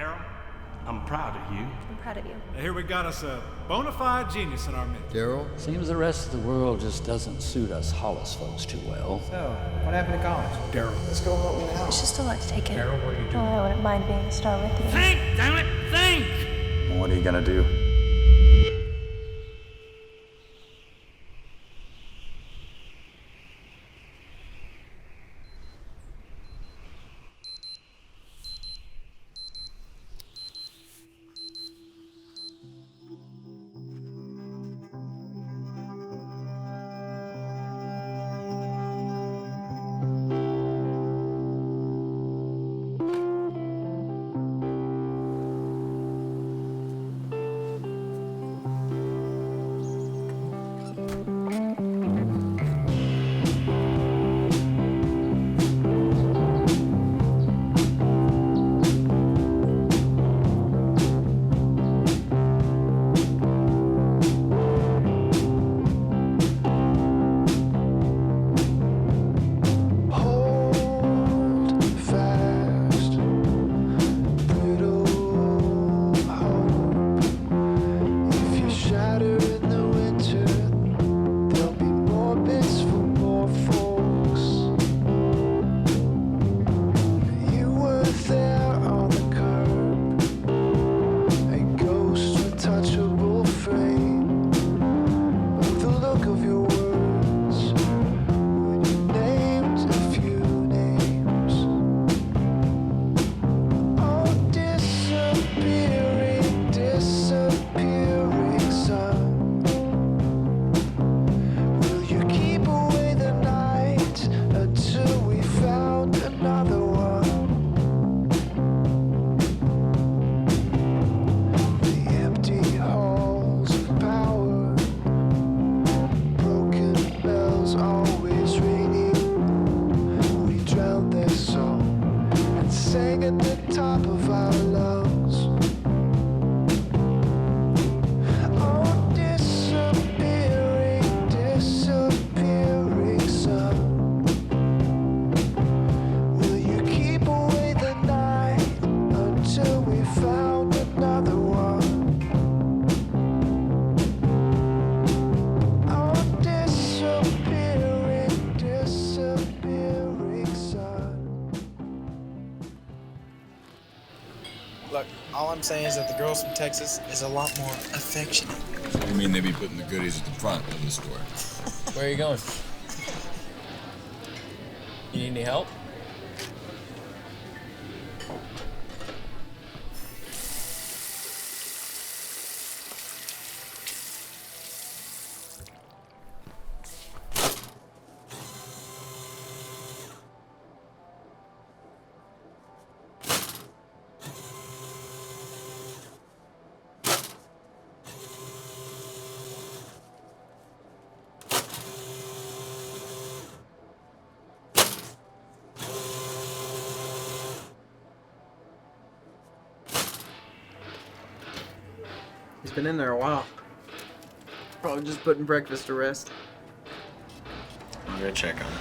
Daryl, I'm proud of you. I'm proud of you. Here we got us a bona fide genius in our midst. Daryl? Seems the rest of the world just doesn't suit us Hollis folks too well. So, what happened to college? Daryl. Let's go help me now. It's just a lot to take in. Daryl, what are you doing? Oh, I wouldn't mind being a star with you. Think, damn it, think! Well, what are you gonna do? Look, all I'm saying is that the girls from Texas is a lot more affectionate. You mean they be putting the goodies at the front of the store? Where are you going? You need any help? He's been in there a while. Probably just putting breakfast to rest. I'm gonna check on it.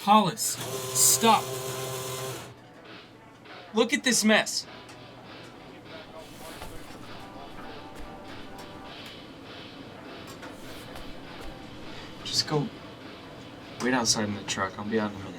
Hollis, stop. Look at this mess. Just go wait outside in the truck. I'll be out in a minute.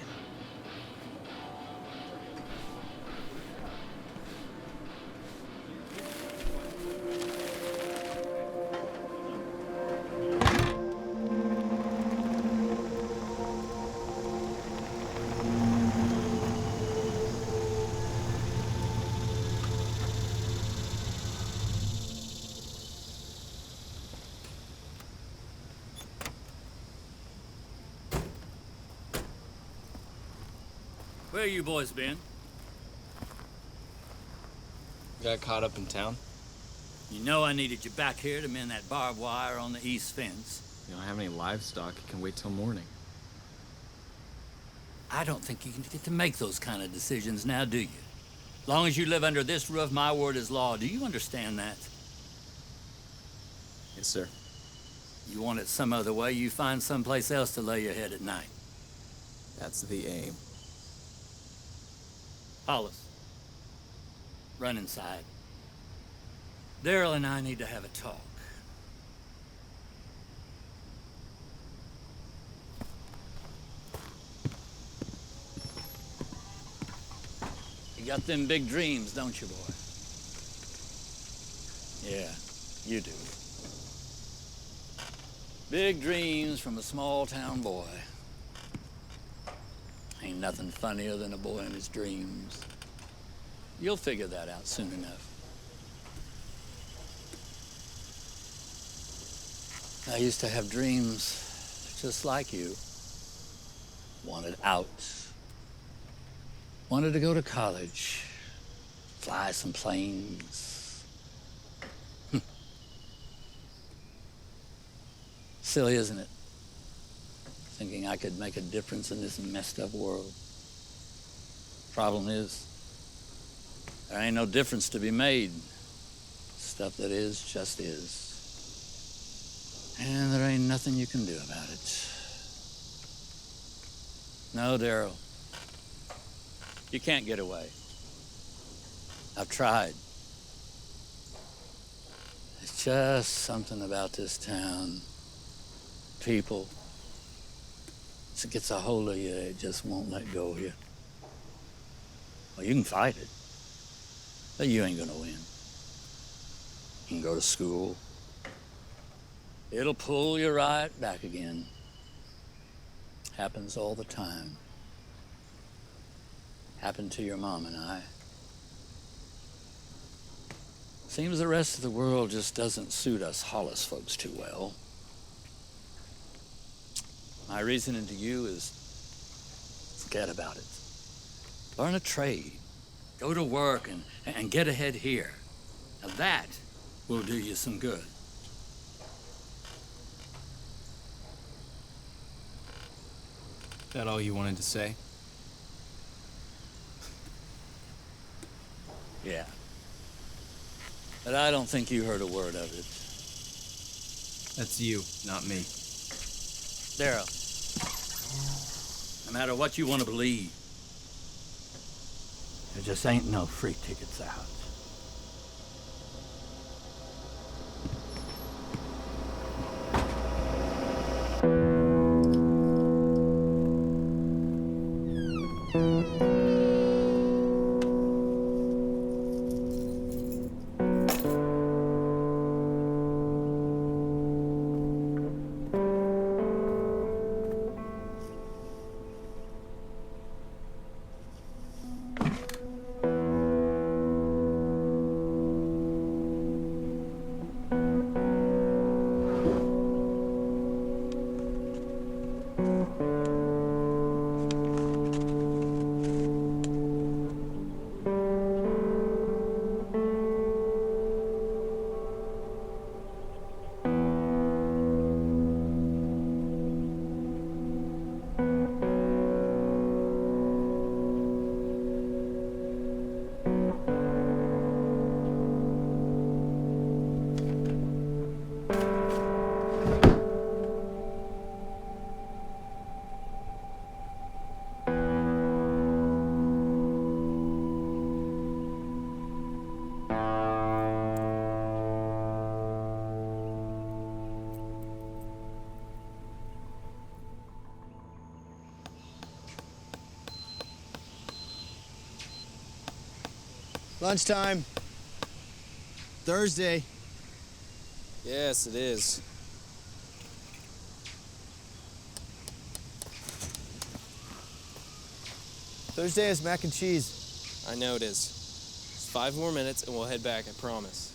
Where you boys been? Got caught up in town. You know I needed you back here to mend that barbed wire on the east fence. You don't have any livestock. You can wait till morning. I don't think you can get to make those kind of decisions now, do you? Long as you live under this roof, my word is law. Do you understand that? Yes, sir. You want it some other way, you find someplace else to lay your head at night. That's the aim. Hollis, run inside. Daryl and I need to have a talk. You got them big dreams, don't you, boy? Yeah, you do. Big dreams from a small town boy. Ain't nothing funnier than a boy in his dreams. You'll figure that out soon enough. I used to have dreams just like you. Wanted out. Wanted to go to college. Fly some planes. Silly, isn't it? Thinking I could make a difference in this messed up world. Problem is, there ain't no difference to be made. Stuff that is, just is. And there ain't nothing you can do about it. No, Daryl. You can't get away. I've tried. It's just something about this town. People. Once it gets a hold of you, it just won't let go of you. Well, you can fight it, but you ain't gonna win. You can go to school. It'll pull you right back again. Happens all the time. Happened to your mom and I. Seems the rest of the world just doesn't suit us Hollis folks too well. My reasoning to you is forget about it. Learn a trade. Go to work and get ahead here. Now that will do you some good. That all you wanted to say? Yeah. But I don't think you heard a word of it. That's you, not me. Daryl, no matter what you want to believe, there just ain't no free tickets out. Lunchtime. Thursday. Yes, it is. Thursday is mac and cheese. I know it is. Just 5 more minutes and we'll head back, I promise.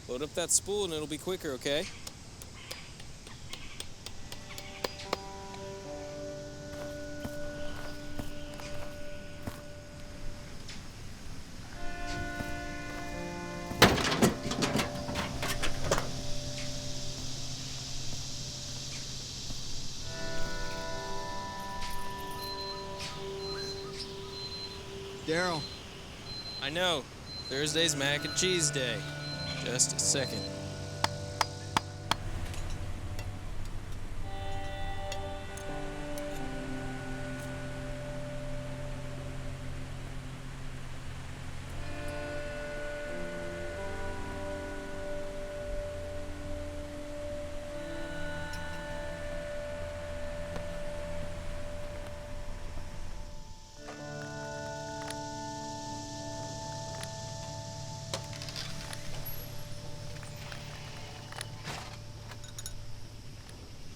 Load up that spool and it'll be quicker, okay? Daryl. I know. Thursday's mac and cheese day. Just a second.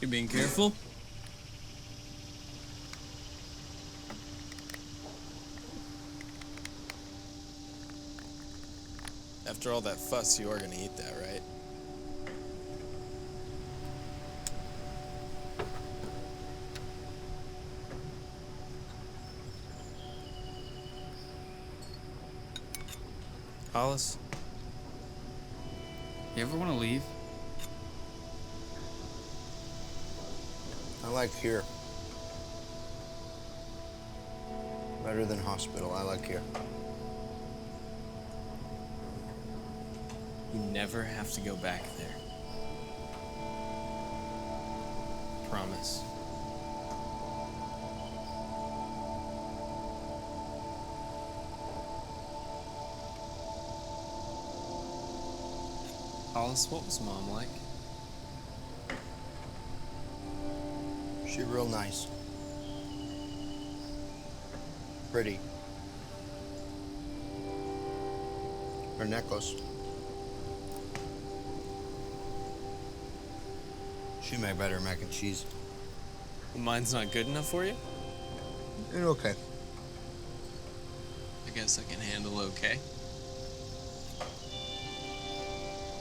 You being careful? After all that fuss, you are gonna eat that, right? Hollis? You ever want to leave? I like here. Better than hospital. I like here. You never have to go back there. Promise. Hollis, what was Mom like? She real nice. Pretty. Her necklace. She made better mac and cheese. Mine's not good enough for you? It's okay. I guess I can handle okay.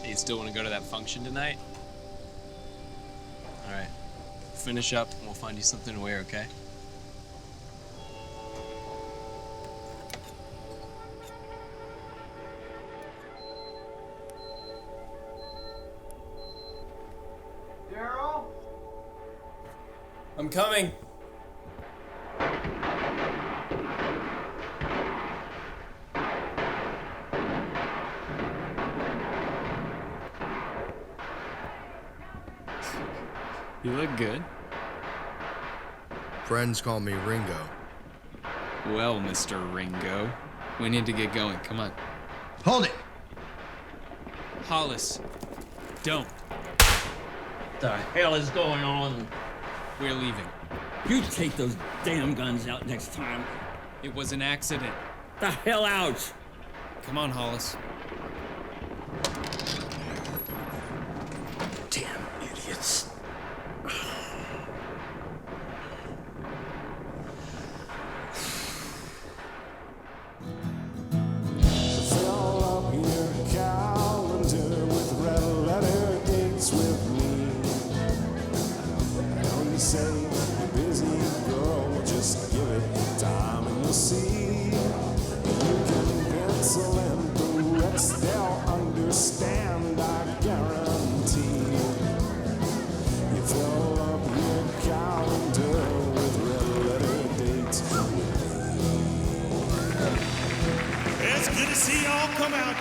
You still want to go to that function tonight? All right. Finish up, and we'll find you something to wear, okay? Daryl? I'm coming. You look good. Friends call me Ringo. Well, Mr. Ringo, we need to get going. Come on. Hold it! Hollis, don't. What the hell is going on? We're leaving. You take those damn guns out next time. It was an accident. The hell out! Come on, Hollis. Damn idiots.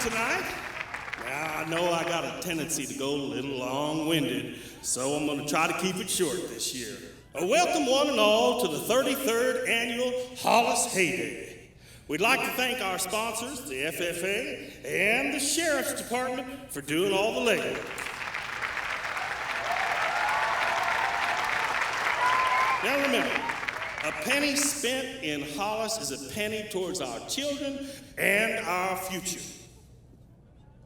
Tonight. Now, I know I got a tendency to go a little long-winded, so I'm going to try to keep it short this year. Welcome one and all to the 33rd Annual Hollis Heyday. We'd like to thank our sponsors, the FFA and the Sheriff's Department, for doing all the legwork. Now remember, a penny spent in Hollis is a penny towards our children and our future.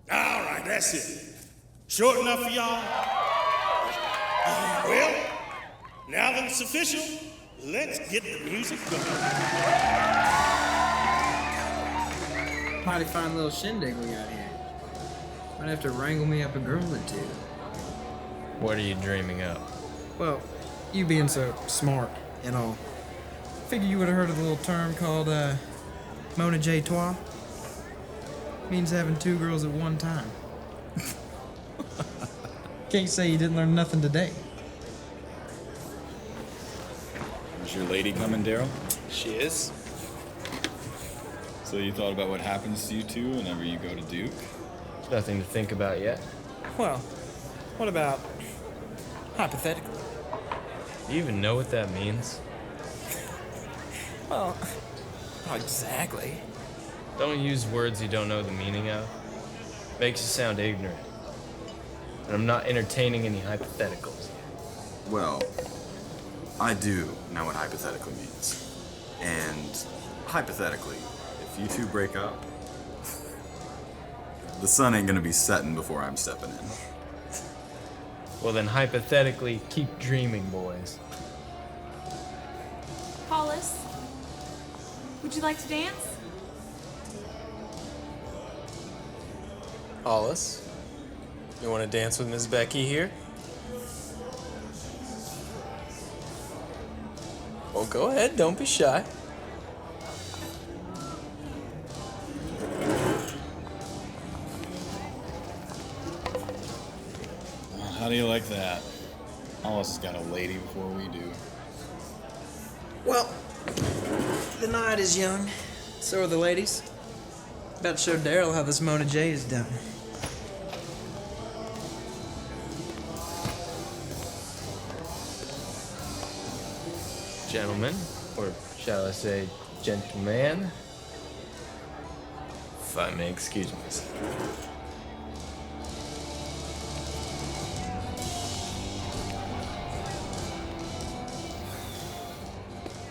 All right, that's it. Short enough for y'all? Well, now that it's official, let's get the music going. Mighty fine little shindig we got here. Might have to wrangle me up a girl or two. What are you dreaming up? Well, you being so smart and all. Figure you would have heard of a little term called, Mona J. Trois. Means having two girls at one time. Can't say you didn't learn nothing today. Is your lady coming, Daryl? She is? So you thought about what happens to you two whenever you go to Duke? Nothing to think about yet. Well, what about hypothetically? Do you even know what that means? Well, not exactly. Don't use words you don't know the meaning of. Makes you sound ignorant. And I'm not entertaining any hypotheticals. Well, I do know what hypothetically means. And hypothetically, if you two break up, the sun ain't gonna be setting before I'm stepping in. Well, then hypothetically, keep dreaming, boys. Hollis, would you like to dance? Hollis, you want to dance with Miss Becky here? Well, go ahead, don't be shy. How do you like that? Hollis has got a lady before we do. Well, the night is young. So are the ladies. About to show Daryl how this Mona J is done. Gentlemen, or shall I say, gentleman, if I may excuse myself.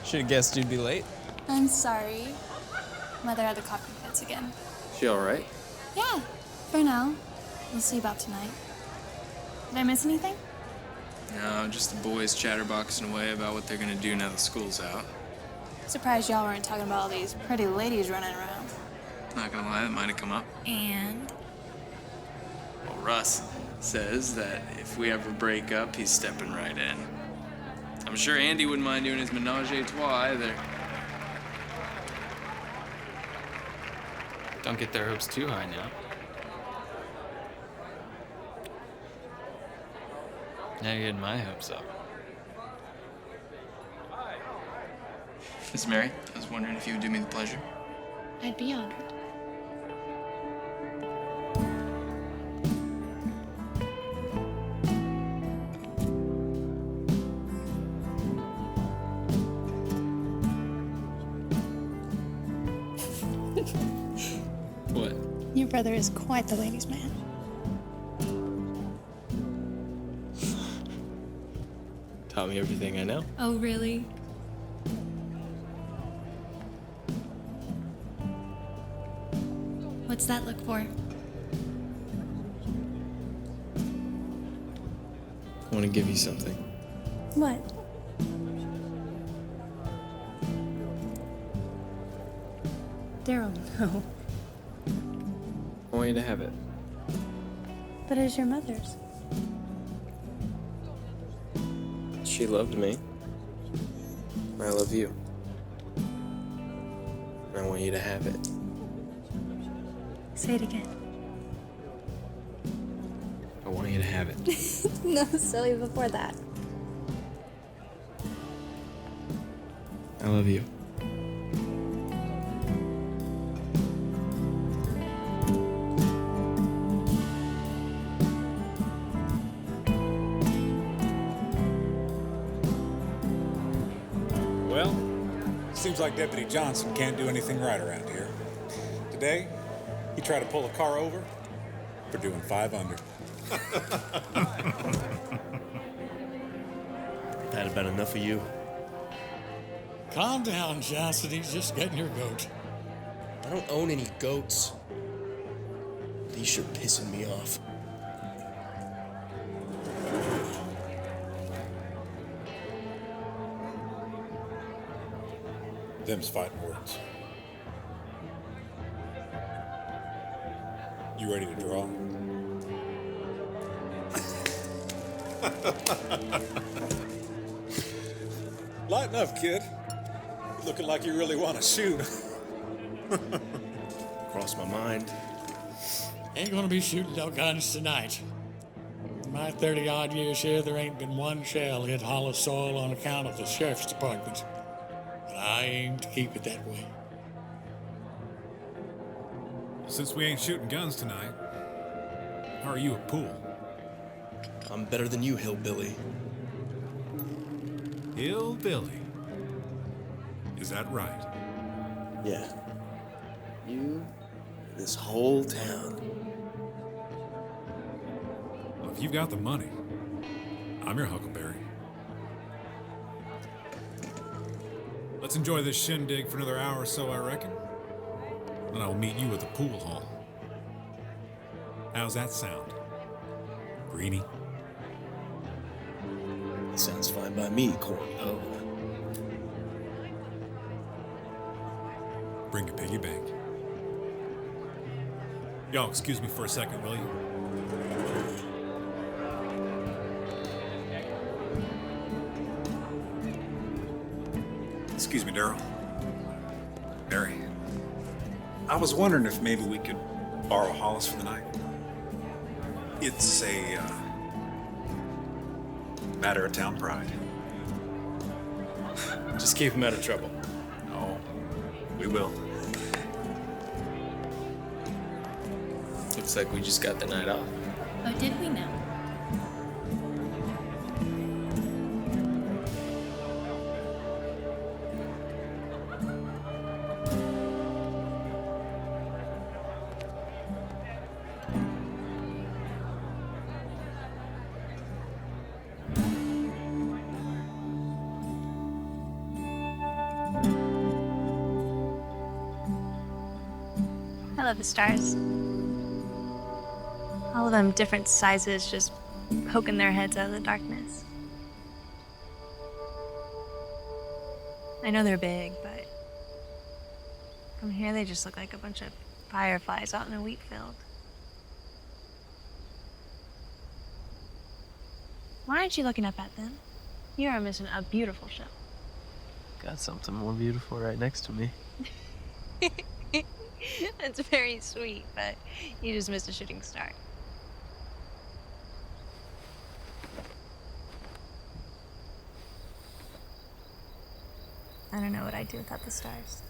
Should have guessed you'd be late. I'm sorry. Mother had the coughing fits again. She all right? Yeah, for now. We'll see about tonight. Did I miss anything? No, just the boys chatterboxing away about what they're gonna do now that school's out. Surprised y'all weren't talking about all these pretty ladies running around. Not gonna lie, that might have come up. And? Well, Russ says that if we ever break up, he's stepping right in. I'm sure Andy wouldn't mind doing his menage a trois either. Don't get their hopes too high now. Now you're getting my hopes up. Miss Mary, I was wondering if you would do me the pleasure. I'd be honored. What? Your brother is quite the ladies' man. Taught me everything I know. Oh, really? What's that look for? I want to give you something. What? Daryl, no. I want you to have it. But it's your mother's. She loved me. I love you. And I want you to have it. Say it again. I want you to have it. No, silly before that. I love you. Well, seems like Deputy Johnson can't do anything right around here. Today, he tried to pull a car over for doing 5 under. That'd have been enough of you. Calm down, Cassidee's just getting your goat. I don't own any goats. These sure pissing me off. Them's fighting words. You ready to draw? Lighten up, kid. Looking like you really want to shoot. Crossed my mind. Ain't gonna be shooting no guns tonight. In my 30-odd years here, there ain't been one shell hit Hollis soil on account of the sheriff's department. But I aim to keep it that way. Since we ain't shooting guns tonight, how are you at pool? I'm better than you, hillbilly. Hillbilly? Is that right? Yeah. You, this whole town. Well, if you've got the money, I'm your Huckleberry. Let's enjoy this shindig for another hour or so, I reckon. Then I'll meet you at the pool hall. How's that sound, Greenie? Sounds fine by me, cornpone. Bring your piggy bank. Y'all, excuse me for a second, will you? Excuse me, Daryl. Barry. I was wondering if maybe we could borrow Hollis for the night. It's a matter of town pride. Just keep him out of trouble. Oh, we will. Looks like we just got the night off. Oh, did we now? I love the stars. All of them different sizes, just poking their heads out of the darkness. I know they're big, but from here they just look like a bunch of fireflies out in a wheat field. Why aren't you looking up at them? You are missing a beautiful show. Got something more beautiful right next to me. That's very sweet, but you just missed a shooting star. I don't know what I'd do without the stars.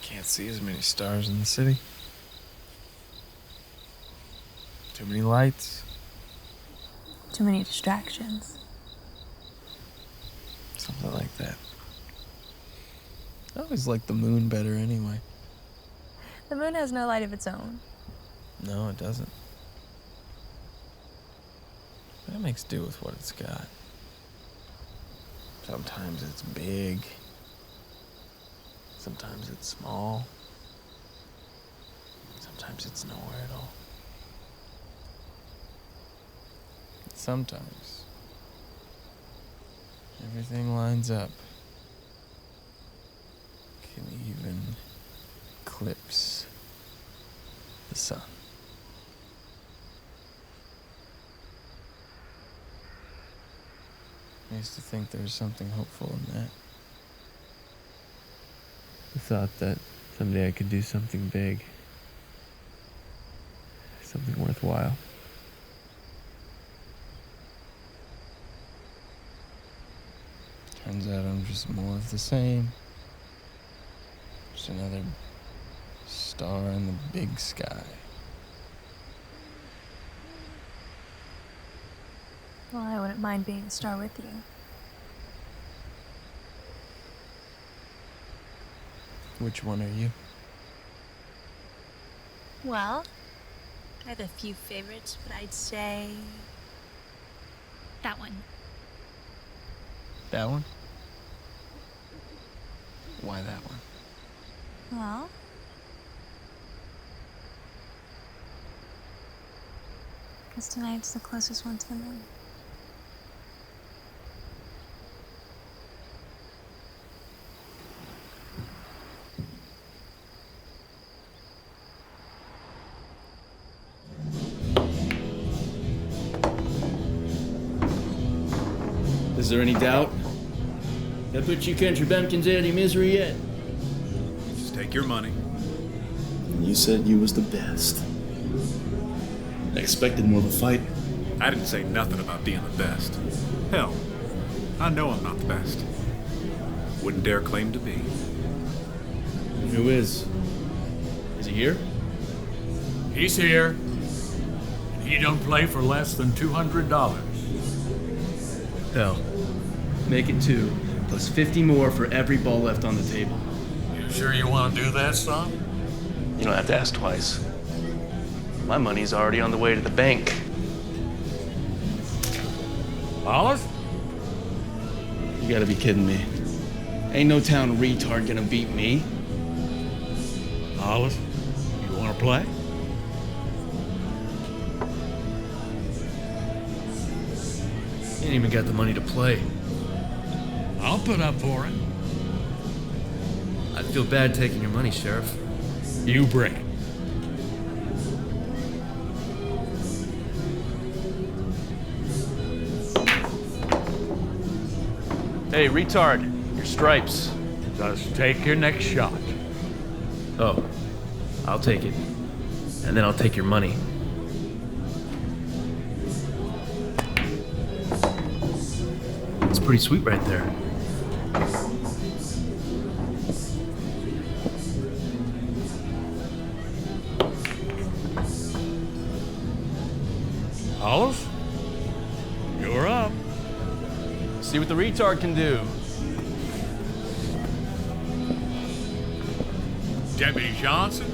Can't see as many stars in the city. Too many lights. Too many distractions. Something like that. I always like the moon better anyway. The moon has no light of its own. No, it doesn't. But it makes do with what it's got. Sometimes it's big. Sometimes it's small. Sometimes it's nowhere at all. And sometimes everything lines up. Can even eclipse the sun. I used to think there was something hopeful in that. The thought that someday I could do something big. Something worthwhile. Turns out I'm just more of the same. Just another star in the big sky. Well, I wouldn't mind being a star with you. Which one are you? Well, I have a few favorites, but I'd say that one. That one? Why that one? Well, because tonight's the closest one to the moon. Is there any doubt? That put you country bumpkins out of your misery yet? Just take your money. You said you was the best. I expected more of a fight. I didn't say nothing about being the best. Hell, I know I'm not the best. Wouldn't dare claim to be. Who is? Is he here? He's here. And he don't play for less than $200. Hell, make it 2, plus 50 more for every ball left on the table. You sure you want to do that, son? You don't have to ask twice. My money's already on the way to the bank. Hollis? You gotta be kidding me. Ain't no town retard gonna beat me. Hollis, you want to play? You ain't even got the money to play. I'll put up for it. I'd feel bad taking your money, Sheriff. You bring it. Hey, retard, your stripes. Just take your next shot. Oh, I'll take it. And then I'll take your money. It's pretty sweet right there. Hollis, you're up. See what the retard can do. Deputy Johnson,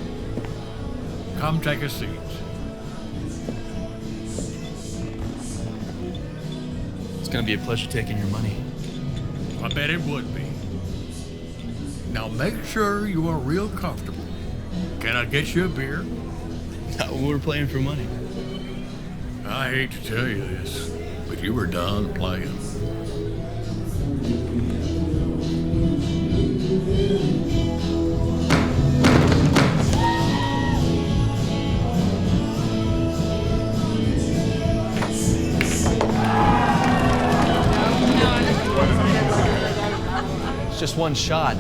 come take a seat. It's gonna be a pleasure taking your money. I bet it would be. Now make sure you are real comfortable. Can I get you a beer? We're playing for money. I hate to tell you this, but you were done playing. It's just one shot.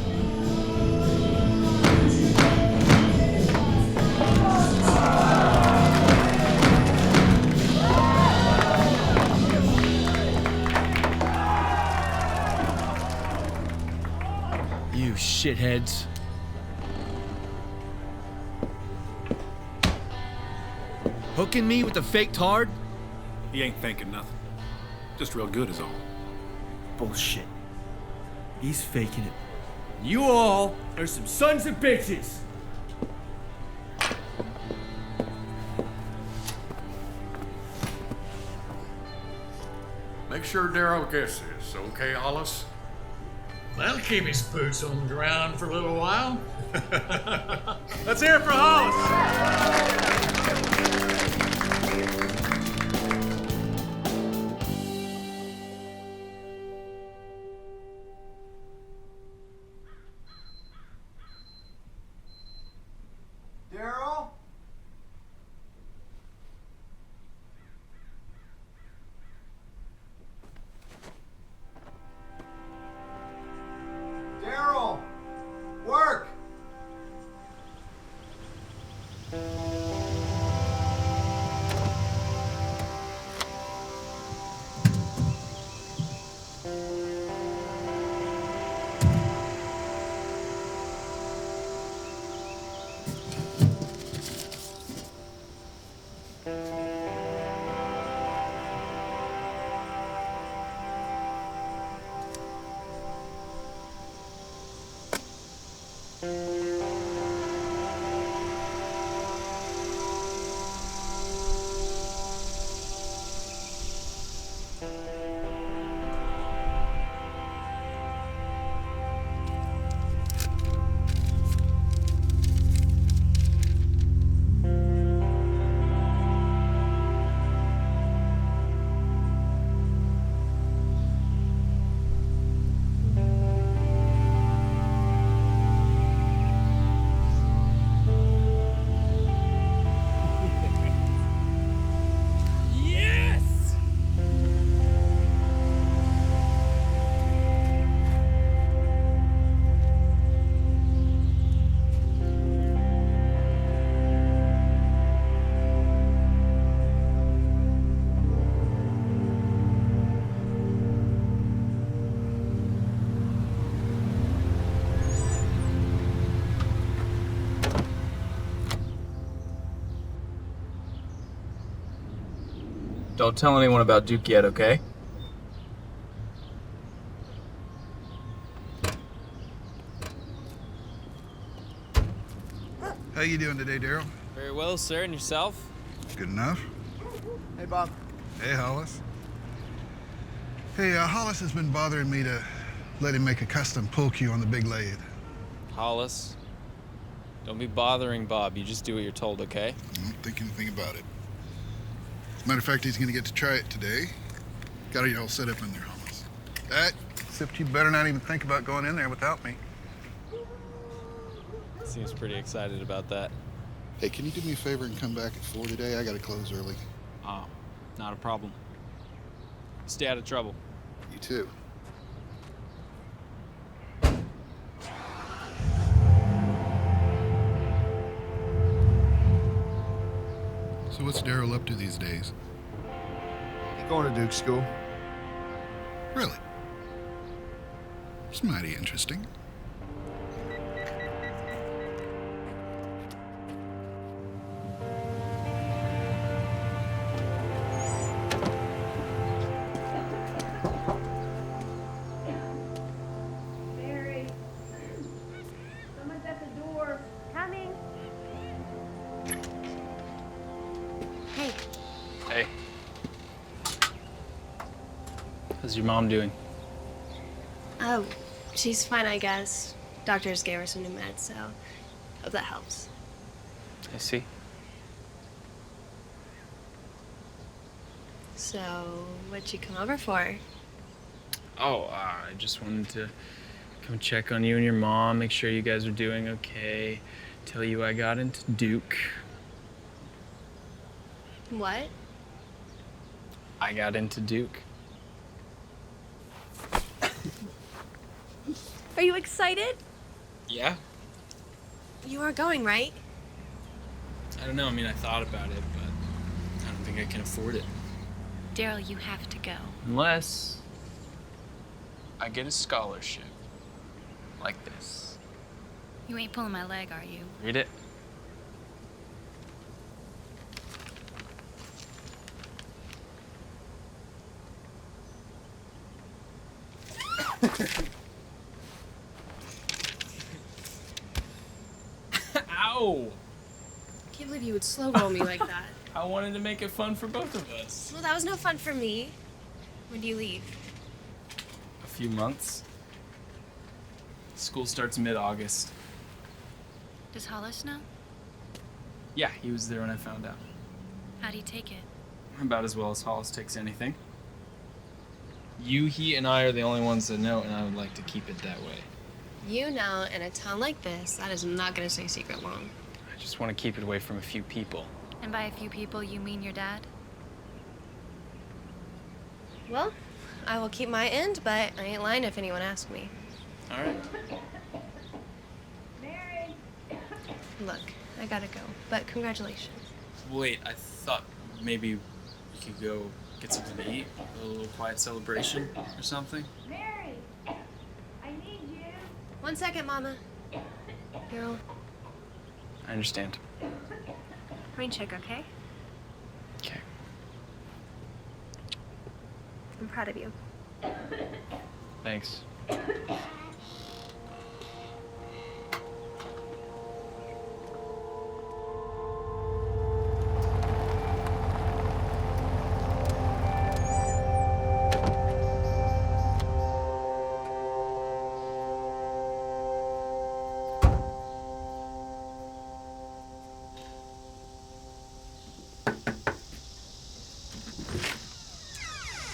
You shitheads. Hooking me with a fake tard? He ain't faking nothing. Just real good is all. Bullshit. He's faking it. You all are some sons of bitches! Make sure Darryl gets this, okay, Hollis? That'll keep his boots on the ground for a little while. Let's hear it for Hollis! Daryl? Daryl! Work! Don't tell anyone about Duke yet, okay? How you doing today, Daryl? Very well, sir. And yourself? Good enough. Hey, Bob. Hey, Hollis. Hey, Hollis has been bothering me to let him make a custom pull cue on the big lathe. Hollis, don't be bothering Bob. You just do what you're told, okay? I don't think anything about it. As a matter of fact, he's going to get to try it today. Got it all set up in there, Hollis. Except you better not even think about going in there without me. Seems pretty excited about that. Hey, can you do me a favor and come back at 4 today? I gotta close early. Oh, not a problem. Stay out of trouble. You too. So what's Daryl up to these days? He's going to Duke school. Really? It's mighty interesting. Mary, someone's at the door. Coming. Hey. Hey. How's your mom doing? Oh, she's fine, I guess. Doctors gave her some new meds, so hope that helps. I see. So, what'd you come over for? Oh, I just wanted to come check on you and your mom, make sure you guys are doing okay. Tell you I got into Duke. What? I got into Duke. Are you excited? Yeah? You are going, right? I don't know. I mean, I thought about it, but I don't think I can afford it. Daryl, you have to go. Unless I get a scholarship like this. You ain't pulling my leg, are you? Read it. Ow! Can't believe you would slow roll me like that. I wanted to make it fun for both of us. Well, that was no fun for me. When do you leave? A few months. School starts mid-August. Does Hollis know? Yeah, he was there when I found out. How do you take it? About as well as Hollis takes anything. You, he, and I are the only ones that know, and I would like to keep it that way. You know, in a town like this, that is not gonna stay secret long. I just want to keep it away from a few people. And by a few people, you mean your dad? Well, I will keep my end, but I ain't lying if anyone asks me. All right. Mary. Look, I gotta go, but congratulations. Wait, I thought maybe we could go get something to eat, a little quiet celebration or something. Mary, I need you. 1 second, Mama. Daryl, I understand. rain check, okay? Okay. I'm proud of you. Thanks.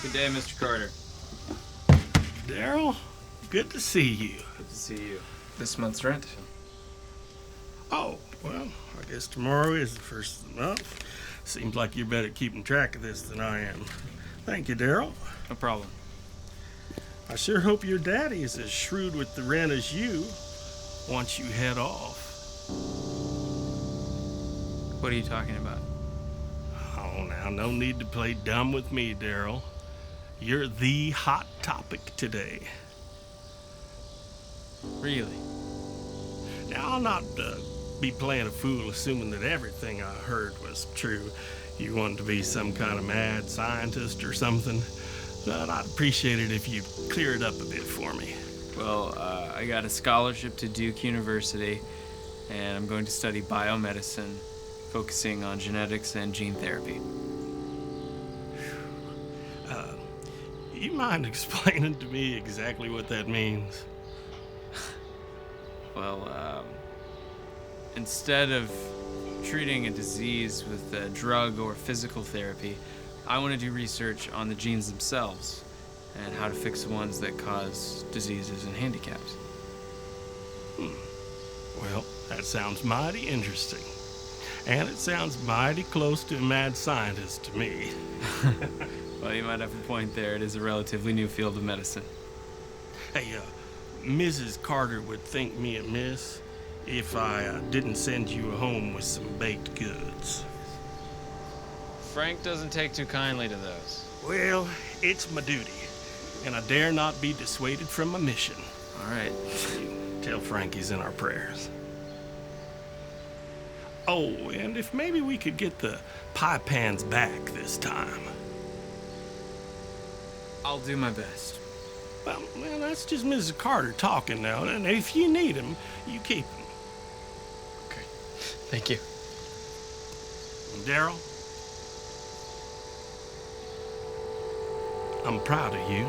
Good day, Mr. Carter. Daryl, good to see you. Good to see you. This month's rent. Oh, well, I guess tomorrow is the first of the month. Seems like you're better at keeping track of this than I am. Thank you, Daryl. No problem. I sure hope your daddy is as shrewd with the rent as you once you head off. What are you talking about? Oh, now, no need to play dumb with me, Daryl. You're the hot topic today. Really? Now, I'll not be playing a fool assuming that everything I heard was true. You wanted to be some kind of mad scientist or something. But I'd appreciate it if you'd clear it up a bit for me. Well, I got a scholarship to Duke University, and I'm going to study biomedicine, focusing on genetics and gene therapy. You mind explaining to me exactly what that means? Well, instead of treating a disease with a drug or physical therapy, I want to do research on the genes themselves and how to fix the ones that cause diseases and handicaps. Well, that sounds mighty interesting. And it sounds mighty close to a mad scientist to me. Well, you might have a point there. It is a relatively new field of medicine. Hey, Mrs. Carter would think me amiss if I didn't send you home with some baked goods. Frank doesn't take too kindly to those. Well, it's my duty, and I dare not be dissuaded from my mission. All right. Tell Frank he's in our prayers. Oh, and if maybe we could get the pie pans back this time. I'll do my best. Well, that's just Mrs. Carter talking now, and if you need them, you keep them. Okay. Thank you. Daryl, I'm proud of you.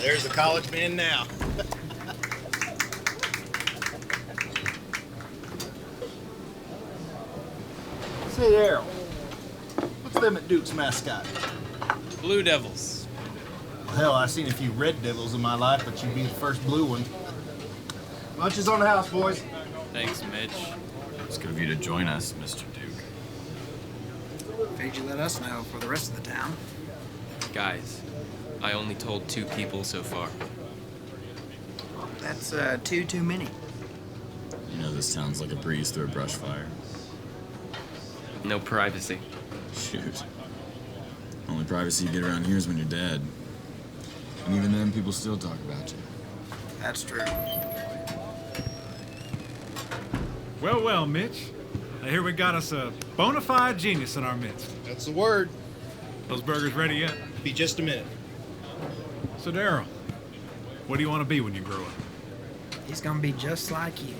There's the college man now. Say, Daryl, what's them at Duke's mascot? Blue Devils. Well, hell, I've seen a few red devils in my life, but you'd be the first blue one. Lunch is on the house, boys. Thanks, Mitch. It's good of you to join us, Mr. Duke. Figured you let us know for the rest of the town. Guys, I only told 2 people so far. That's two too many. You know this sounds like a breeze through a brush fire. No privacy. Shoot. Only privacy you get around here is when you're dead. And even then, people still talk about you. That's true. Well, well, Mitch. I hear we got us a bona fide genius in our midst. That's the word. Those burgers ready yet? Be just a minute. So, Daryl, what do you want to be when you grow up? He's gonna be just like you,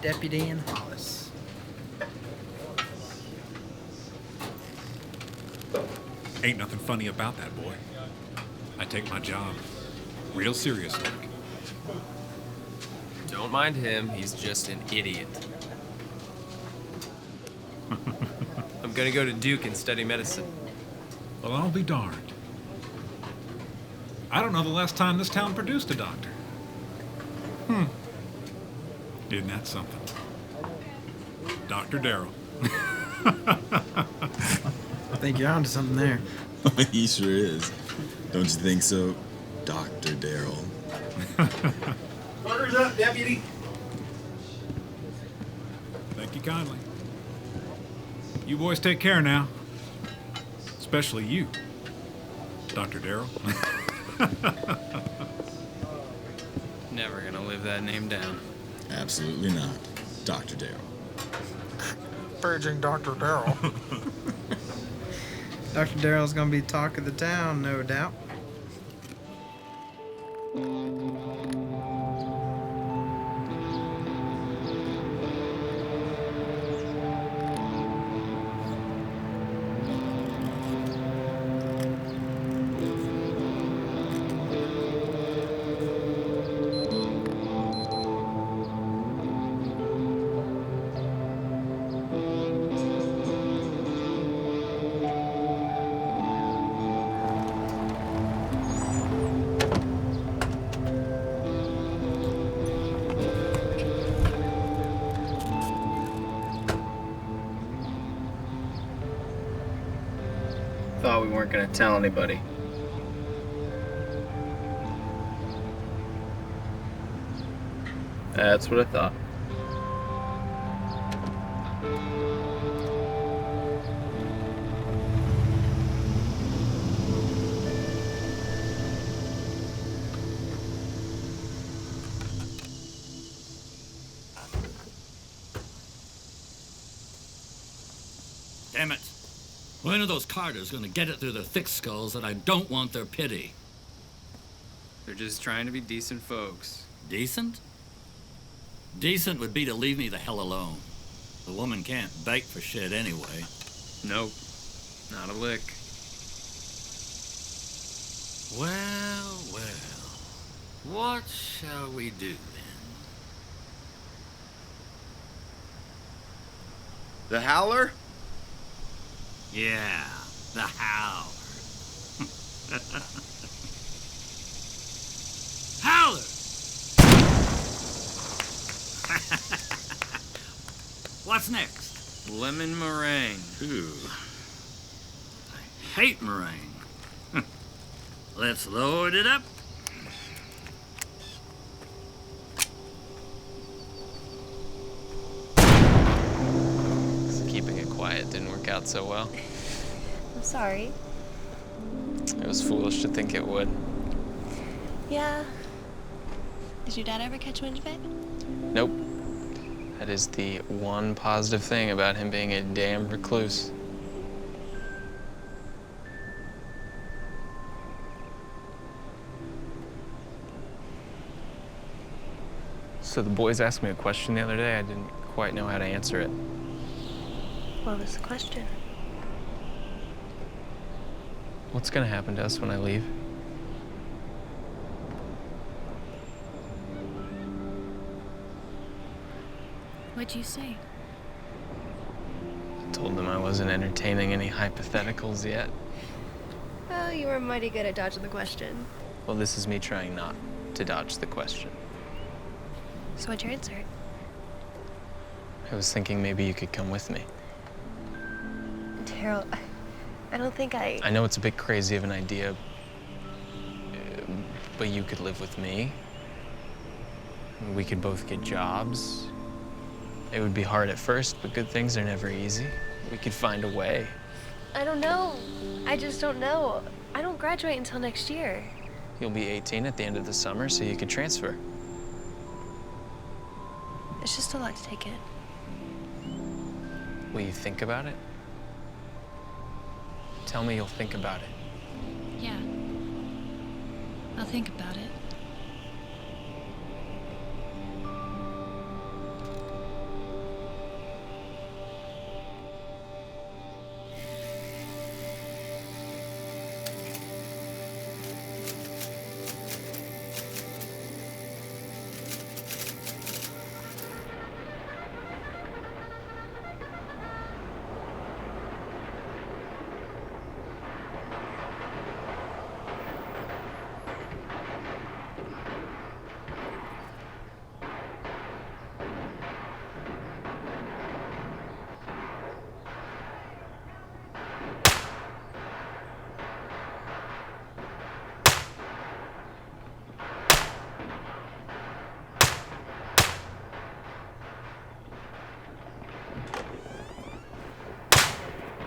deputy in Hollis. Ain't nothing funny about that, boy. I take my job real seriously. Don't mind him, he's just an idiot. I'm gonna go to Duke and study medicine. Well, I'll be darned. I don't know the last time this town produced a doctor. Isn't that something? Dr. Daryl. I think you're onto something there. He sure is. Don't you think so, Dr. Daryl? Burgers up, deputy. Thank you kindly. You boys take care now. Especially you, Dr. Daryl. Never gonna live that name down. Absolutely not, Dr. Daryl. Purging Dr. Daryl. Dr. Daryl's gonna be talk of the town, no doubt. Thought we weren't gonna tell anybody. That's what I thought. Damn it. When are those Carters gonna get it through their thick skulls that I don't want their pity? They're just trying to be decent folks. Decent? Decent would be to leave me the hell alone. The woman can't bake for shit anyway. Nope, not a lick. Well, well. What shall we do then? The Howler? Yeah, the Howler. Howler! What's next? Lemon meringue. Ooh. I hate meringue. Let's load it up. Keeping it quiet didn't work out so well. I'm sorry. It was foolish to think it would. Yeah. Did your dad ever catch wind of it? Nope. That is the one positive thing about him being a damn recluse. So the boys asked me a question the other day. I didn't quite know how to answer it. What was the question? What's gonna happen to us when I leave? What'd you say? I told them I wasn't entertaining any hypotheticals yet. Oh, you were mighty good at dodging the question. Well, this is me trying not to dodge the question. So what's your answer? I was thinking maybe you could come with me. Daryl, I don't think I know it's a bit crazy of an idea, but you could live with me. We could both get jobs. It would be hard at first, but good things are never easy. We could find a way. I don't know. I just don't know. I don't graduate until next year. You'll be 18 at the end of the summer, so you could transfer. It's just a lot to take in. Will you think about it? Tell me you'll think about it. Yeah. I'll think about it.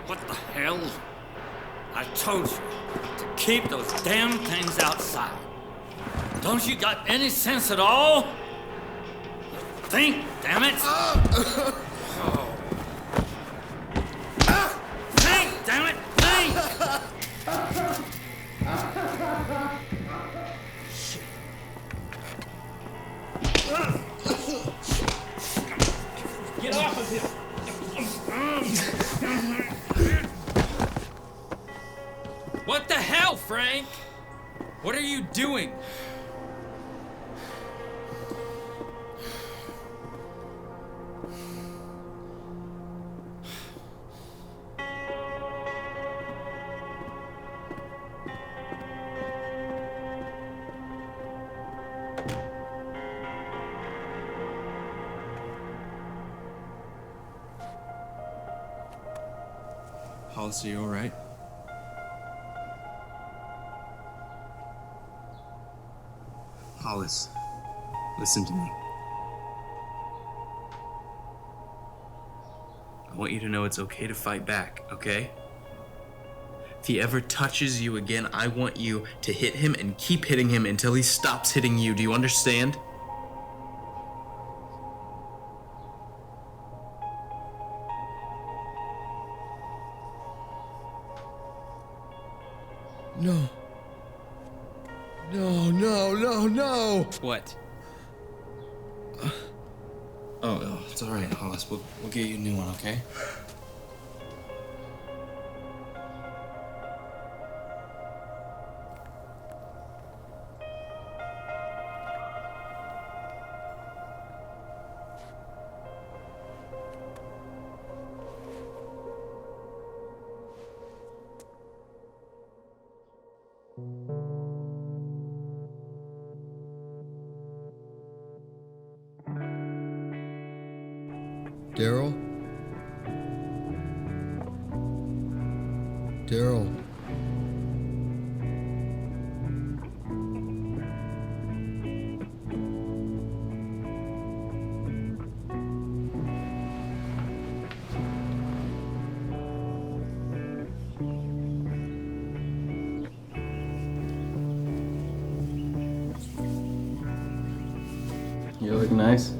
What the hell? I told you to keep those damn things outside. Don't you got any sense at all? Think, damn it! Think, damn it! Think! Get off of him! What the hell, Frank? What are you doing? Hollis, are you all right? Hollis, listen to me. I want you to know it's okay to fight back, okay? If he ever touches you again, I want you to hit him and keep hitting him until he stops hitting you. Do you understand? No. No. What? Oh, it's all right, Hollis. We'll get you a new one, okay? Daryl? Daryl. You look nice.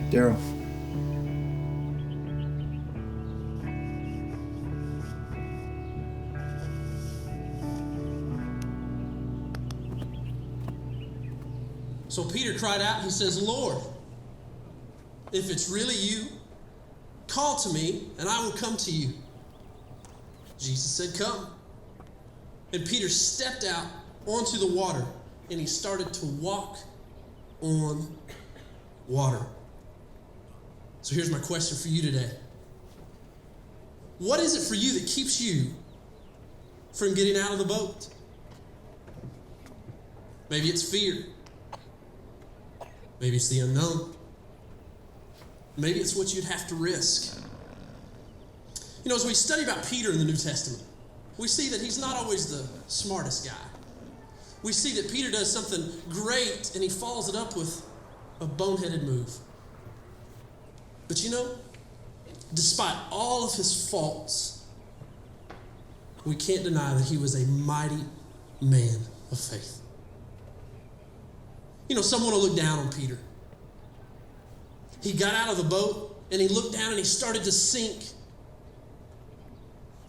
Daryl. So Peter cried out, he says, Lord, if it's really you, call to me and I will come to you. Jesus said, come. And Peter stepped out onto the water and he started to walk on water. So here's my question for you today. What is it for you that keeps you from getting out of the boat? Maybe it's fear. Maybe it's the unknown. Maybe it's what you'd have to risk. You know, as we study about Peter in the New Testament, we see that he's not always the smartest guy. We see that Peter does something great and he follows it up with a boneheaded move. But you know, despite all of his faults, we can't deny that he was a mighty man of faith. You know, someone will look down on Peter. He got out of the boat and he looked down and he started to sink.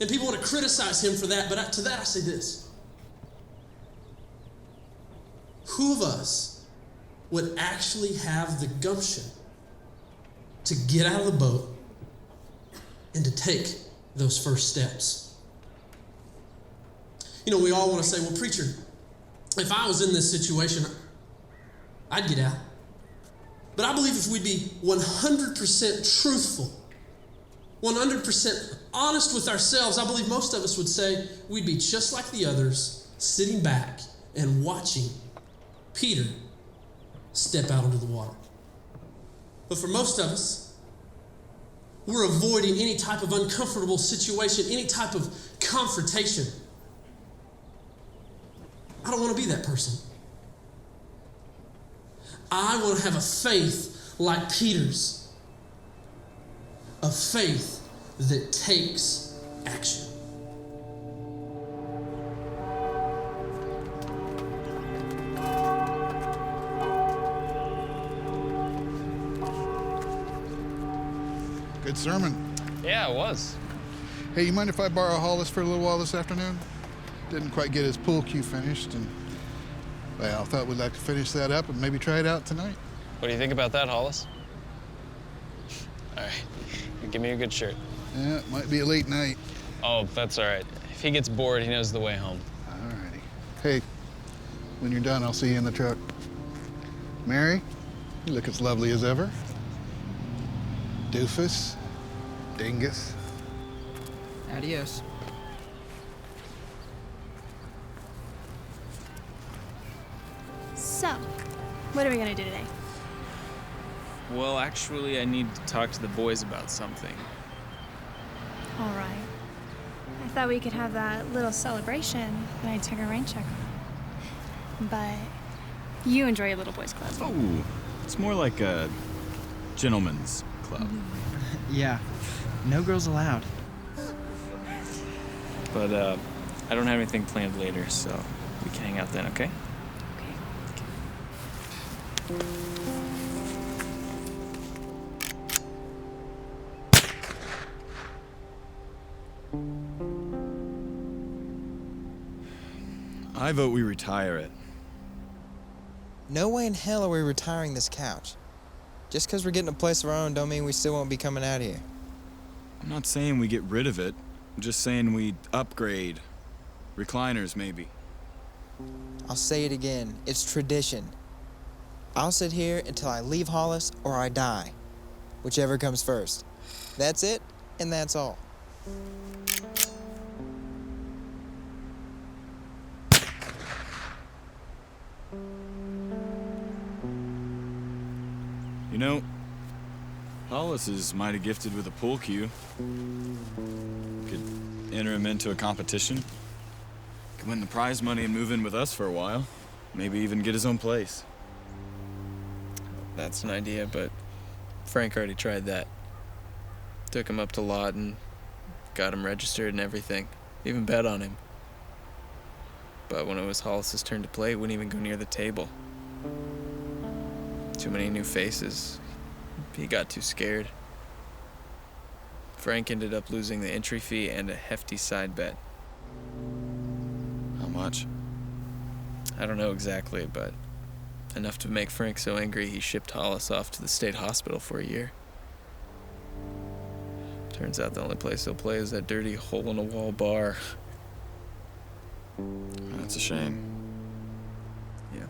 And people want to criticize him for that, but to that I say this. Who of us would actually have the gumption to get out of the boat and to take those first steps? You know, we all want to say, well, preacher, if I was in this situation, I'd get out. But I believe if we'd be 100% truthful, 100% honest with ourselves, I believe most of us would say we'd be just like the others, sitting back and watching Peter step out into the water. But for most of us, we're avoiding any type of uncomfortable situation, any type of confrontation. I don't want to be that person. I want to have a faith like Peter's, a faith that takes action. Good sermon. Yeah, it was. Hey, you mind if I borrow Hollis for a little while this afternoon? Didn't quite get his pool cue finished, and well, I thought we'd like to finish that up and maybe try it out tonight. What do you think about that, Hollis? All right, give me a good shirt. Yeah, it might be a late night. Oh, that's all right. If he gets bored, he knows the way home. All righty. Hey, when you're done, I'll see you in the truck. Mary, you look as lovely as ever. Doofus, dingus. Adios. So, what are we gonna do today? Well, actually, I need to talk to the boys about something. All right. I thought we could have that little celebration when I took a rain check on. But you enjoy your little boys club. Oh, it's more like a gentleman's club. Yeah, no girls allowed. But I don't have anything planned later, so we can hang out then, okay? I vote we retire it. No way in hell are we retiring this couch. Just because we're getting a place of our own don't mean we still won't be coming out here. I'm not saying we get rid of it. I'm just saying we upgrade. Recliners, maybe. I'll say it again. It's tradition. I'll sit here until I leave Hollis or I die. Whichever comes first. That's it, and that's all. You know, Hollis is mighty gifted with a pool cue. Could enter him into a competition. Could win the prize money and move in with us for a while. Maybe even get his own place. That's an idea, but Frank already tried that. Took him up to Lawton, got him registered and everything. Even bet on him. But when it was Hollis's turn to play, he wouldn't even go near the table. Too many new faces. He got too scared. Frank ended up losing the entry fee and a hefty side bet. How much? I don't know exactly, but enough to make Frank so angry he shipped Hollis off to the state hospital for a year. Turns out the only place he'll play is that dirty hole-in-a-wall bar. That's a shame. Yeah.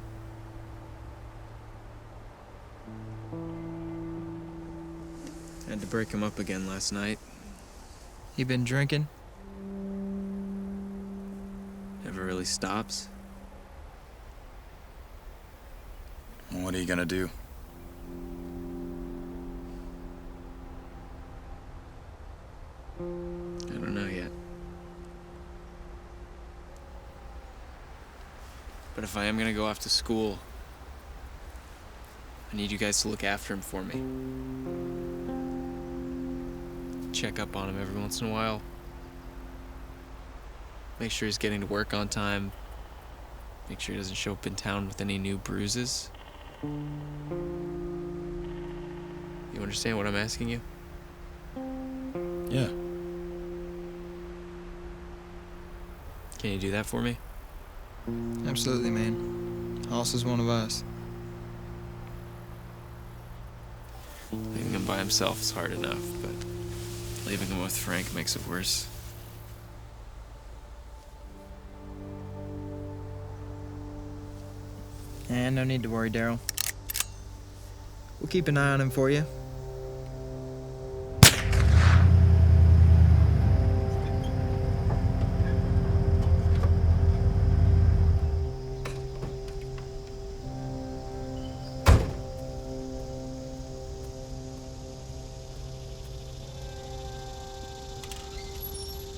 Had to break him up again last night. You been drinking? Never really stops. Well, what are you gonna do? I don't know yet. But if I am gonna go off to school, I need you guys to look after him for me. Check up on him every once in a while. Make sure he's getting to work on time. Make sure he doesn't show up in town with any new bruises. You understand what I'm asking you? Yeah. Can you do that for me? Absolutely, man. Hollis is one of us. Leaving him by himself is hard enough, but leaving him with Frank makes it worse. And no need to worry, Daryl. We'll keep an eye on him for you.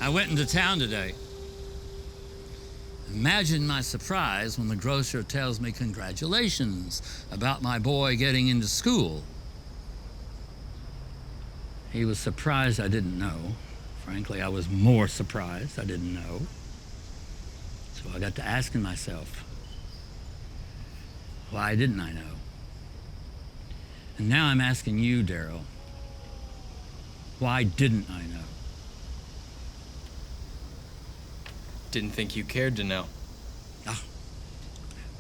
I went into town today. Imagine my surprise when the grocer tells me congratulations about my boy getting into school. He was surprised I didn't know. Frankly, I was more surprised I didn't know. So I got to asking myself, why didn't I know? And now I'm asking you, Daryl, why didn't I know? Didn't think you cared to know. Ah,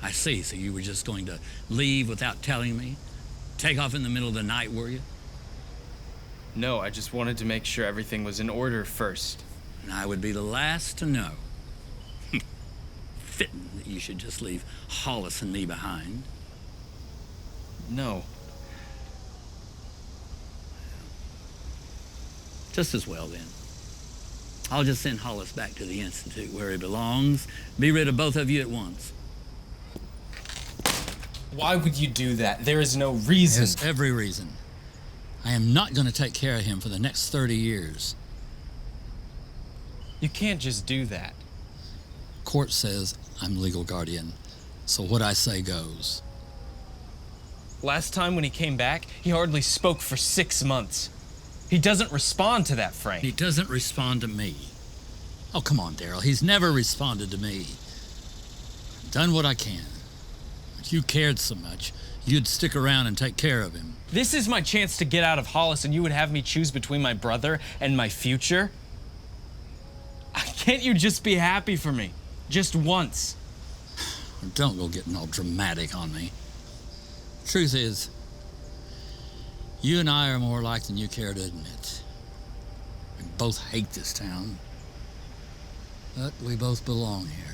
I see. So you were just going to leave without telling me? Take off in the middle of the night, were you? No, I just wanted to make sure everything was in order first. And I would be the last to know. Fitting that you should just leave Hollis and me behind. No. Just as well, then. I'll just send Hollis back to the Institute where he belongs. Be rid of both of you at once. Why would you do that? There is no reason. There's every reason. I am not going to take care of him for the next 30 years. You can't just do that. Court says I'm legal guardian, so what I say goes. Last time when he came back, he hardly spoke for 6 months. He doesn't respond to that, Frank. He doesn't respond to me. Oh, come on, Daryl. He's never responded to me. I've done what I can. If you cared so much, you'd stick around and take care of him. This is my chance to get out of Hollis, and you would have me choose between my brother and my future? Can't you just be happy for me? Just once. Don't go getting all dramatic on me. Truth is, you and I are more alike than you care to admit. We both hate this town, but we both belong here.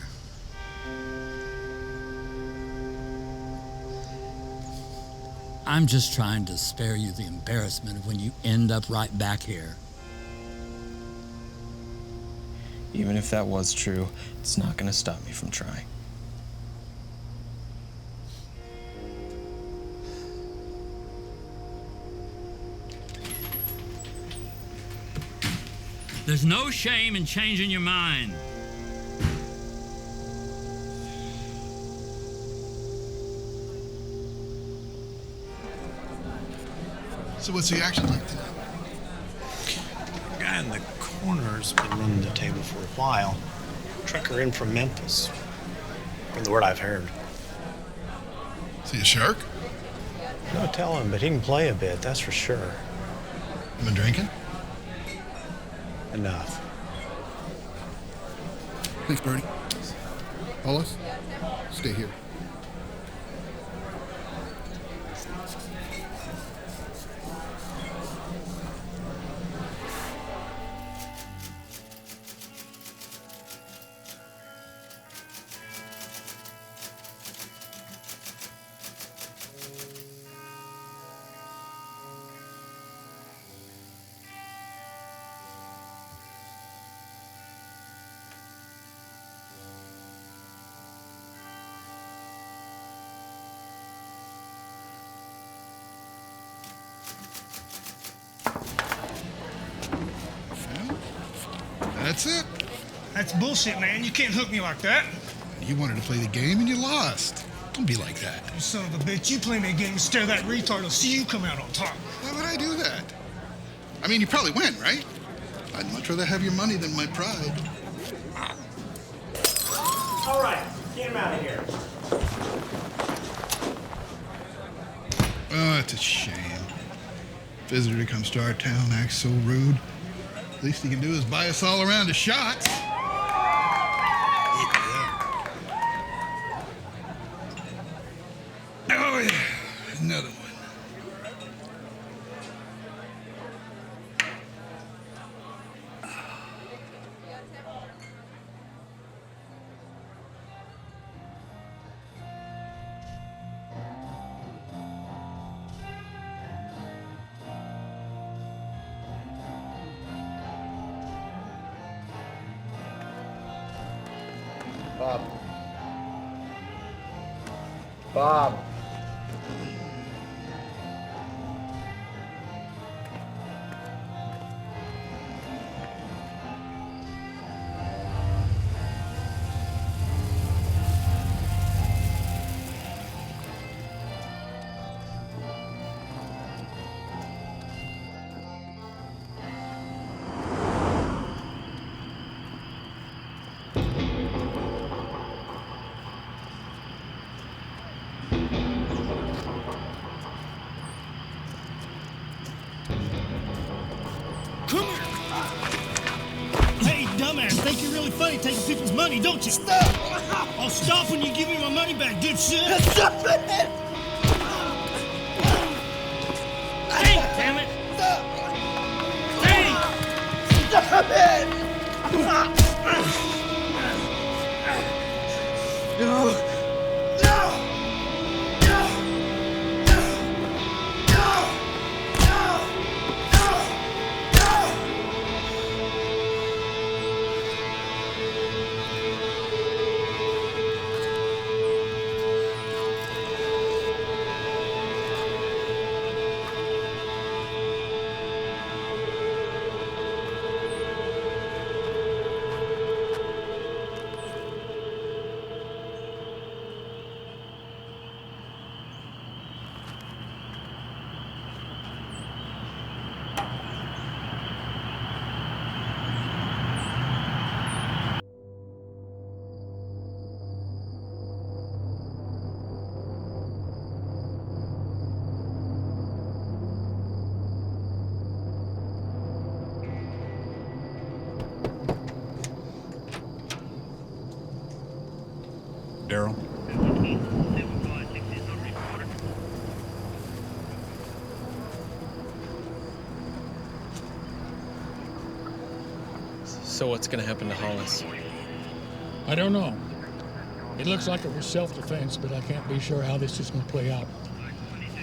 I'm just trying to spare you the embarrassment of when you end up right back here. Even if that was true, it's not gonna stop me from trying. There's no shame in changing your mind. So what's the action like tonight? The guy in the corner's been running the table for a while. Trucker in from Memphis, from the word I've heard. Is he a shark? No telling, but he can play a bit, that's for sure. You been drinking? Enough. Thanks, Bernie. Hollis, stay here. That's it. That's bullshit, man. You can't hook me like that. You wanted to play the game and you lost. Don't be like that. You son of a bitch. You play me a game and stare that retard. I'll see you come out on top. Why would I do that? I mean, you probably win, right? I'd much rather have your money than my pride. All right, get him out of here. Oh, it's a shame. Visitor to comes to our town, acts so rude. Least he can do is buy us all around a shots. Oh, yeah. Another one. Bob. Bob. Come here. Hey, dumbass, think you're really funny taking people's money, don't you? Stop! I'll stop when you give me my money back, dipshit. Stop it! Hey, damn it! Stop! Hey! Stop it! No! Daryl? So what's gonna happen to Hollis? I don't know. It looks like it was self-defense, but I can't be sure how this is going to play out.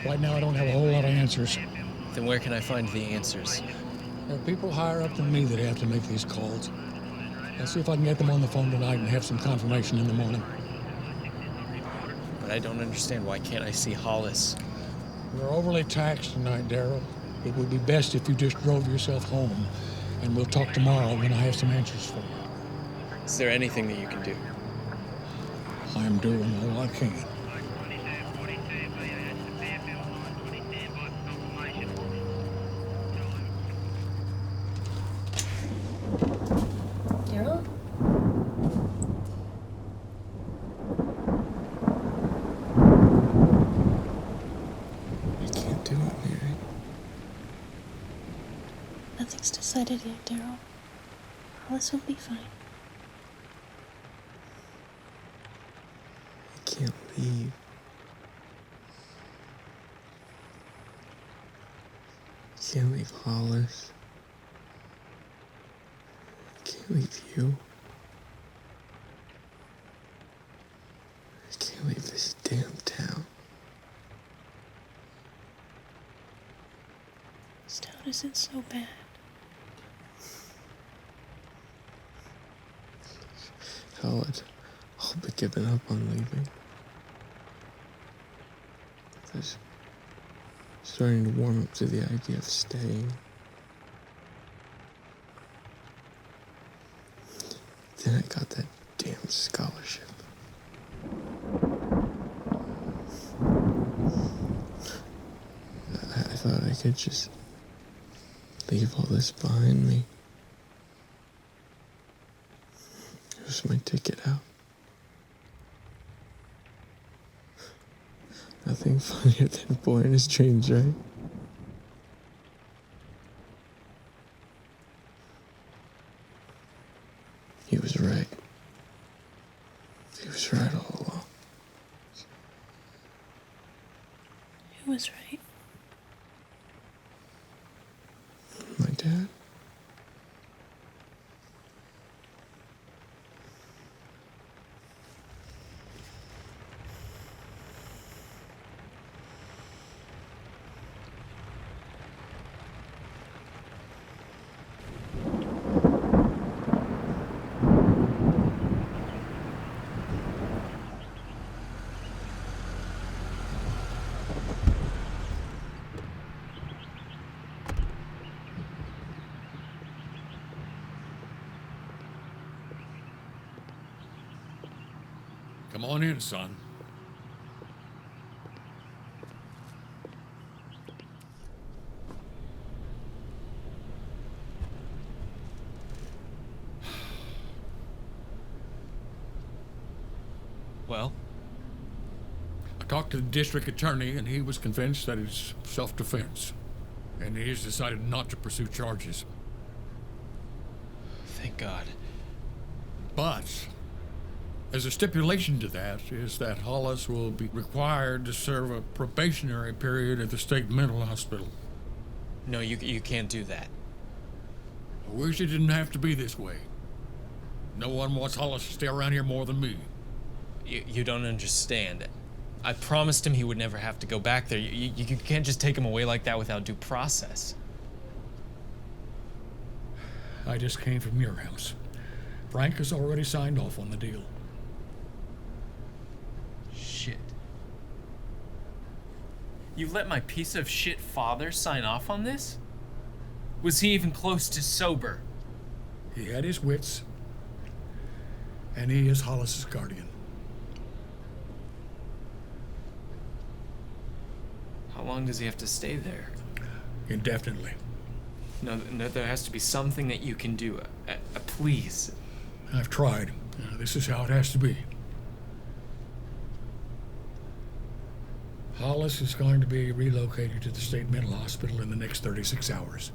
Right now, I don't have a whole lot of answers. Then where can I find the answers? There are people higher up than me that have to make these calls. I'll see if I can get them on the phone tonight and have some confirmation in the morning. But I don't understand. Why can't I see Hollis? You're overly taxed tonight, Daryl. It would be best if you just drove yourself home, and we'll talk tomorrow when I have some answers for you. Is there anything that you can do? I am doing all I can. Daryl? You can't do it, Mary. Nothing's decided yet, Daryl. Hollis will be fine. I can't leave. I can't leave Hollis. I can't leave you. I can't leave this damn town. This town isn't so bad. Hell, I'll be giving up on leaving. I was starting to warm up to the idea of staying. Then I got that damn scholarship. I thought I could just leave all this behind me. It was my ticket out. Nothing funnier than a boy in his dreams, right? He was right. He was right all along. Who was right? My dad. Come on in, son. Well? I talked to the district attorney, and he was convinced that it's self-defense. And he has decided not to pursue charges. Thank God. But as a stipulation to that is that Hollis will be required to serve a probationary period at the state mental hospital. No, you can't do that. I wish it didn't have to be this way. No one wants Hollis to stay around here more than me. You don't understand. I promised him he would never have to go back there. You can't just take him away like that without due process. I just came from your house. Frank has already signed off on the deal. Shit. You let my piece of shit father sign off on this? Was he even close to sober? He had his wits, and he is Hollis's guardian. How long does he have to stay there? Indefinitely. No, there has to be something that you can do. Please. I've tried. This is how it has to be. Hollis is going to be relocated to the state mental hospital in the next 36 hours.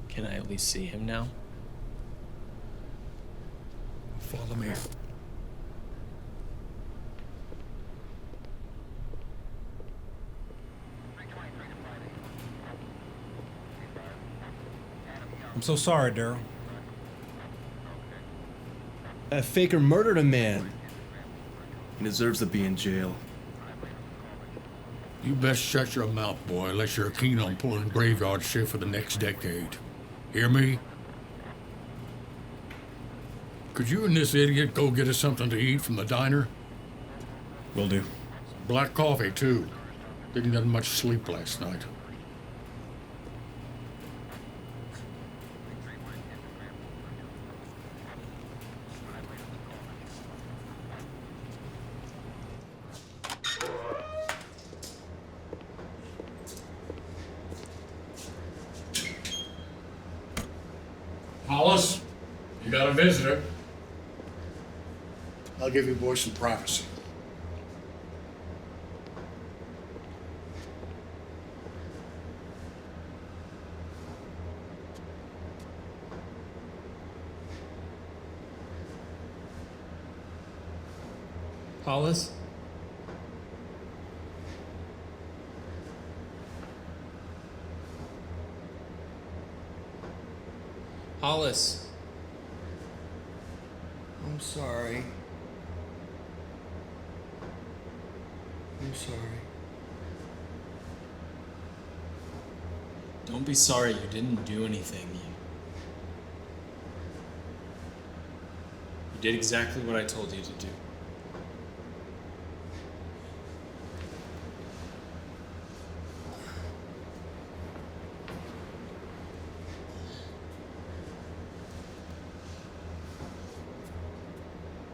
Can I at least see him now? Follow me. I'm so sorry, Daryl. That faker murdered a man. He deserves to be in jail. You best shut your mouth, boy, unless you're keen on pulling graveyard shift for the next decade. Hear me? Could you and this idiot go get us something to eat from the diner? Will do. Black coffee, too. Didn't get much sleep last night. Hollis, you got a visitor. I'll give you boys some privacy. Hollis? Hollis. I'm sorry. I'm sorry. Don't be sorry you didn't do anything. You did exactly what I told you to do.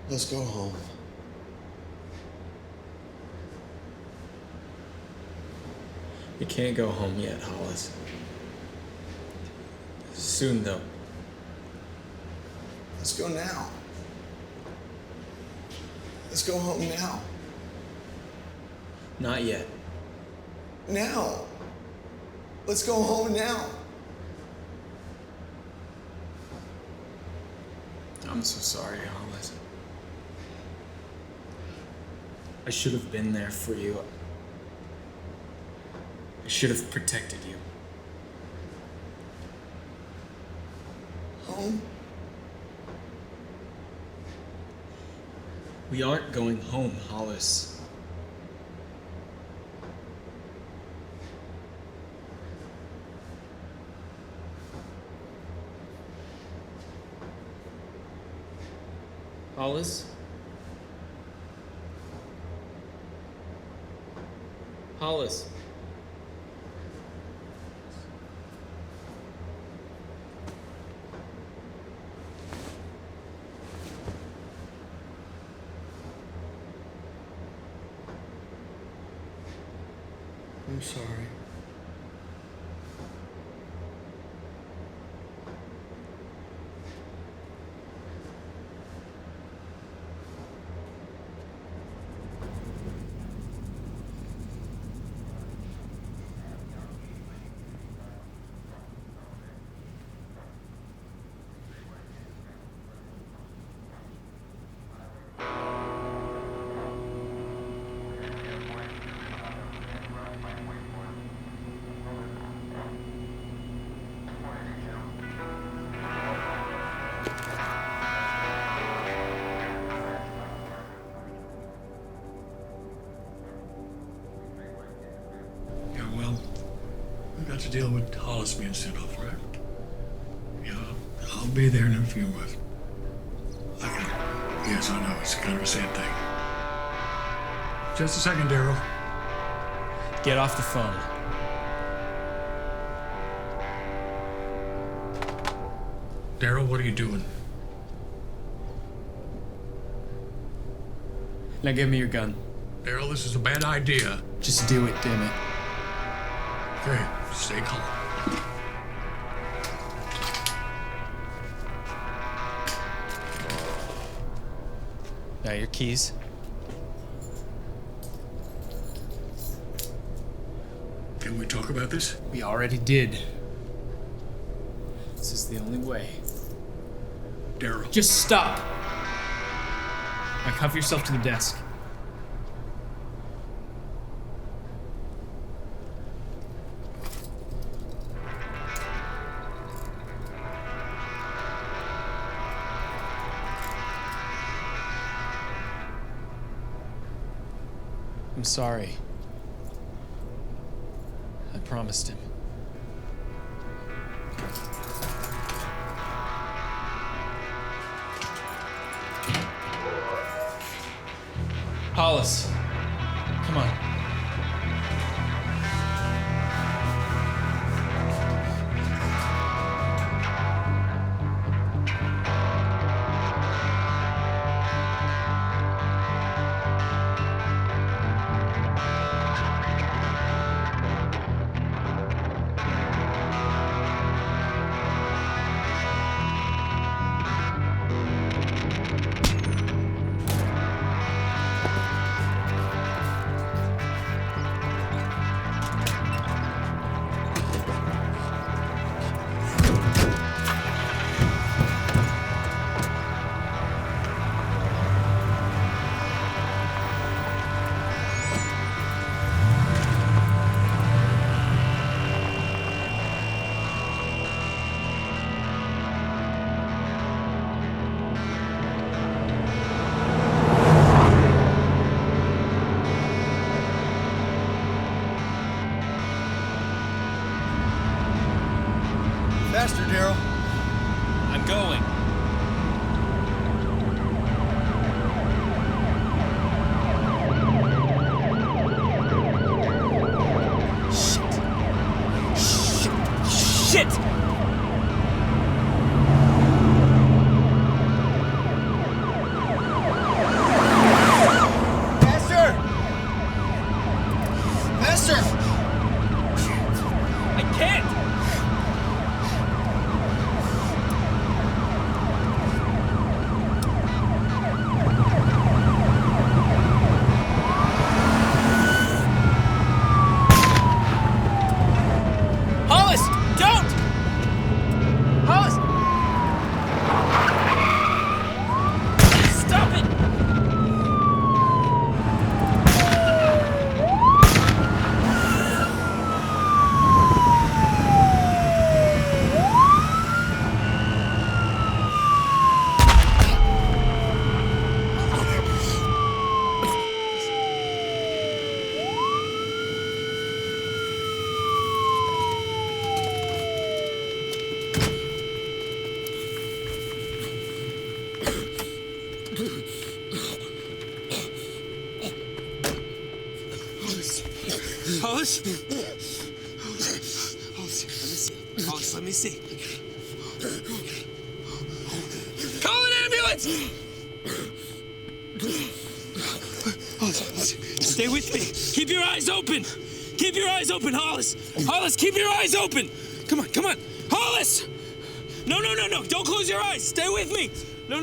Let's go home. You can't go home yet, Hollis. Soon, though. Let's go now. Let's go home now. Not yet. Now. Let's go home now. I'm so sorry, Hollis. I should have been there for you. I should have protected you. Home? We aren't going home, Hollis. Hollis? Hollis? I'm sorry. To deal with Hollis being sent off, right? Yeah, I'll be there in a few months. Yes, I know, it's kind of a sad thing. Just a second, Daryl. Get off the phone. Daryl, what are you doing? Now give me your gun. Daryl, this is a bad idea. Just do it, damn it. Okay, stay calm. Now your keys. Can we talk about this? We already did. This is the only way. Daryl. Just stop. Now cuff yourself to the desk. I'm sorry. I promised him. Hollis, come on. Faster, Daryl. I'm going. Shit! Faster! Faster! I can't! Hollis, don't! Hollis! Stop it! Hollis? Hollis, let me see. Call an ambulance! Hollis, Stay with me. Keep your eyes open. Keep your eyes open, Hollis. Hollis, keep your eyes open. Come on, come on. Hollis! No. Don't close your eyes. Stay with me. No.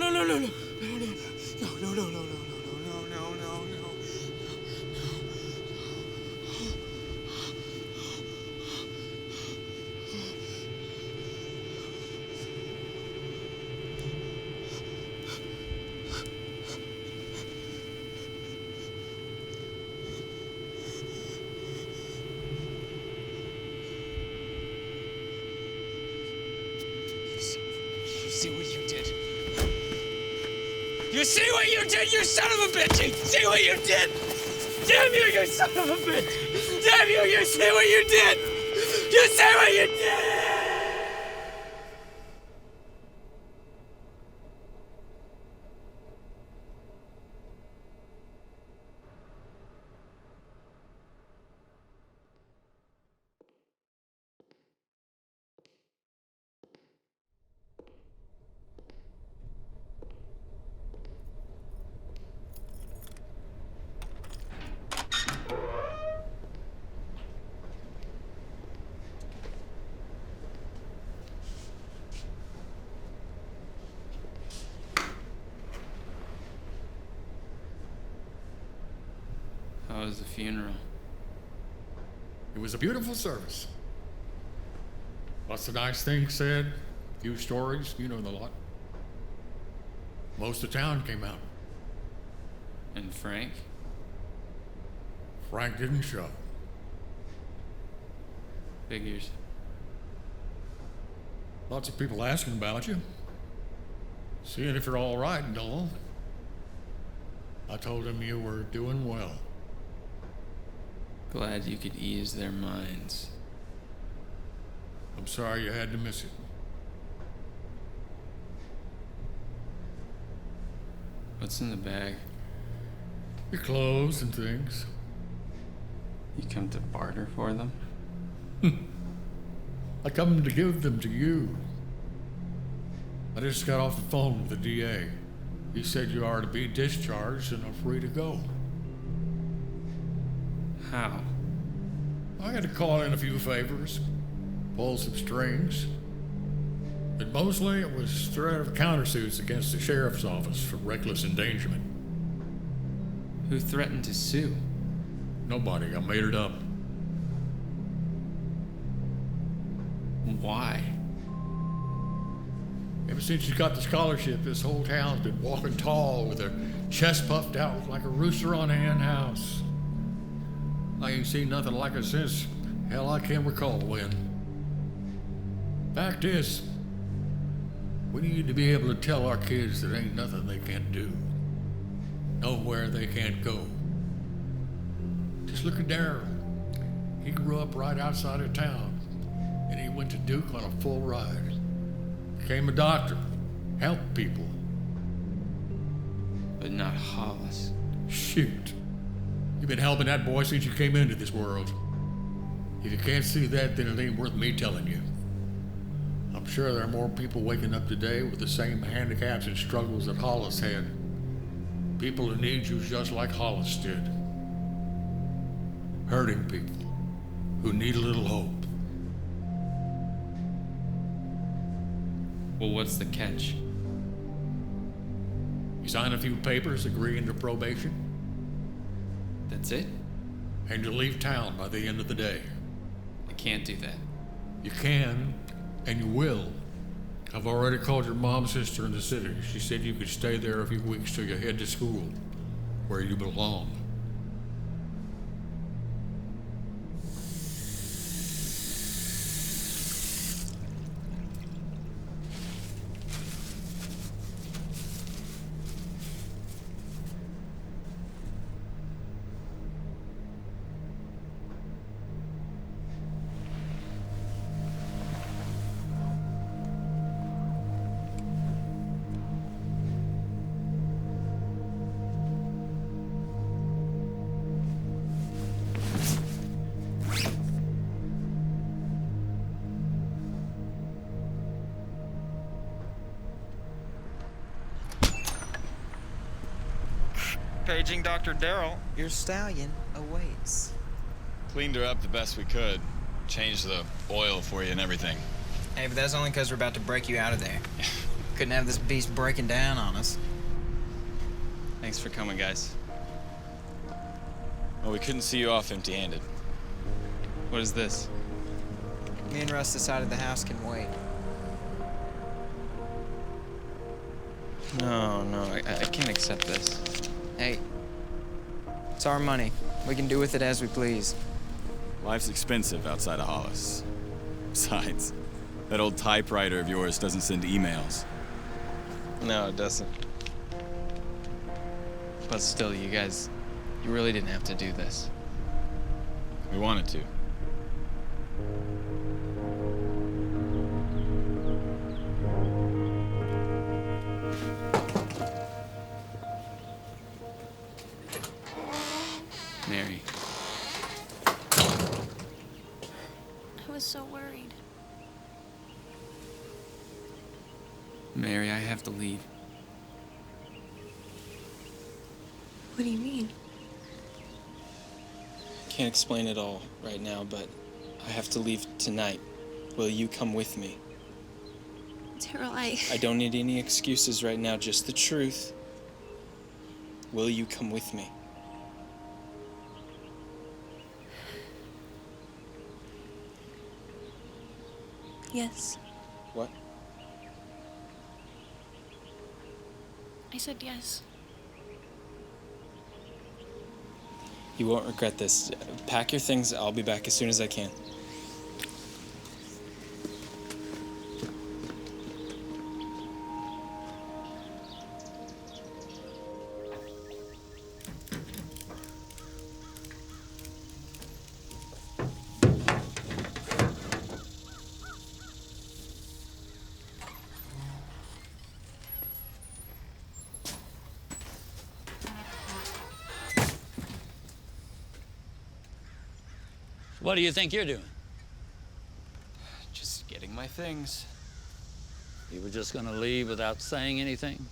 See what you did. You see what you did, you son of a bitch! You see what you did! Damn you, you son of a bitch! Damn you, you see what you did! You see what you did! How was the funeral? It was a beautiful service. Lots of nice things said, a few stories, you know the lot. Most of town came out. And Frank? Frank didn't show. Figures. Lots of people asking about you. Seeing if you're all right and all. I told him you were doing well. Glad you could ease their minds. I'm sorry you had to miss it. What's in the bag? Your clothes and things. You come to barter for them? I come to give them to you. I just got off the phone with the DA. He said you are to be discharged and are free to go. How? I had to call in a few favors, pull some strings. But mostly it was threat of countersuits against the sheriff's office for reckless endangerment. Who threatened to sue? Nobody. I made it up. Why? Ever since you got the scholarship, this whole town's been walking tall with their chest puffed out like a rooster on a hen house. I ain't seen nothing like it since, hell, I can't recall when. Fact is, we need to be able to tell our kids there ain't nothing they can't do. Nowhere they can't go. Just look at Darryl. He grew up right outside of town, and he went to Duke on a full ride. Became a doctor, helped people. But not Hollis. Shoot. You've been helping that boy since you came into this world. If you can't see that, then it ain't worth me telling you. I'm sure there are more people waking up today with the same handicaps and struggles that Hollis had. People who need you just like Hollis did. Hurting people who need a little hope. Well, what's the catch? You sign a few papers agreeing to probation. That's it? And you leave town by the end of the day. I can't do that. You can, and you will. I've already called your mom's sister in the city. She said you could stay there a few weeks till you head to school, where you belong. Paging Dr. Darryl. Your stallion awaits. Cleaned her up the best we could. Changed the oil for you and everything. Hey, but that's only because we're about to break you out of there. Couldn't have this beast breaking down on us. Thanks for coming, guys. Well, we couldn't see you off empty-handed. What is this? Me and Russ decided the house can wait. No, I can't accept this. Hey, it's our money. We can do with it as we please. Life's expensive outside of Hollis. Besides, that old typewriter of yours doesn't send emails. No, it doesn't. But still, you guys, you really didn't have to do this. We wanted to. Mary. I was so worried. Mary, I have to leave. What do you mean? Can't explain it all right now, but I have to leave tonight. Will you come with me? Darryl, I don't need any excuses right now, just the truth. Will you come with me? Yes. What? I said yes. You won't regret this. Pack your things. I'll be back as soon as I can. What do you think you're doing? Just getting my things. You were just gonna leave without saying anything?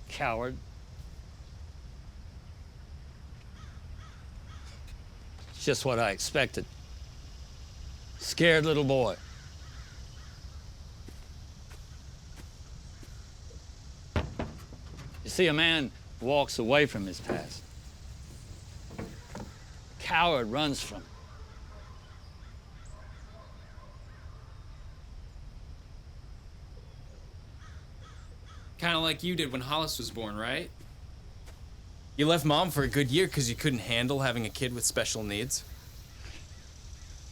Coward. It's just what I expected. Scared little boy. You see, a man walks away from his past. Coward runs from it. Kind of like you did when Hollis was born, right? You left Mom for a good year because you couldn't handle having a kid with special needs.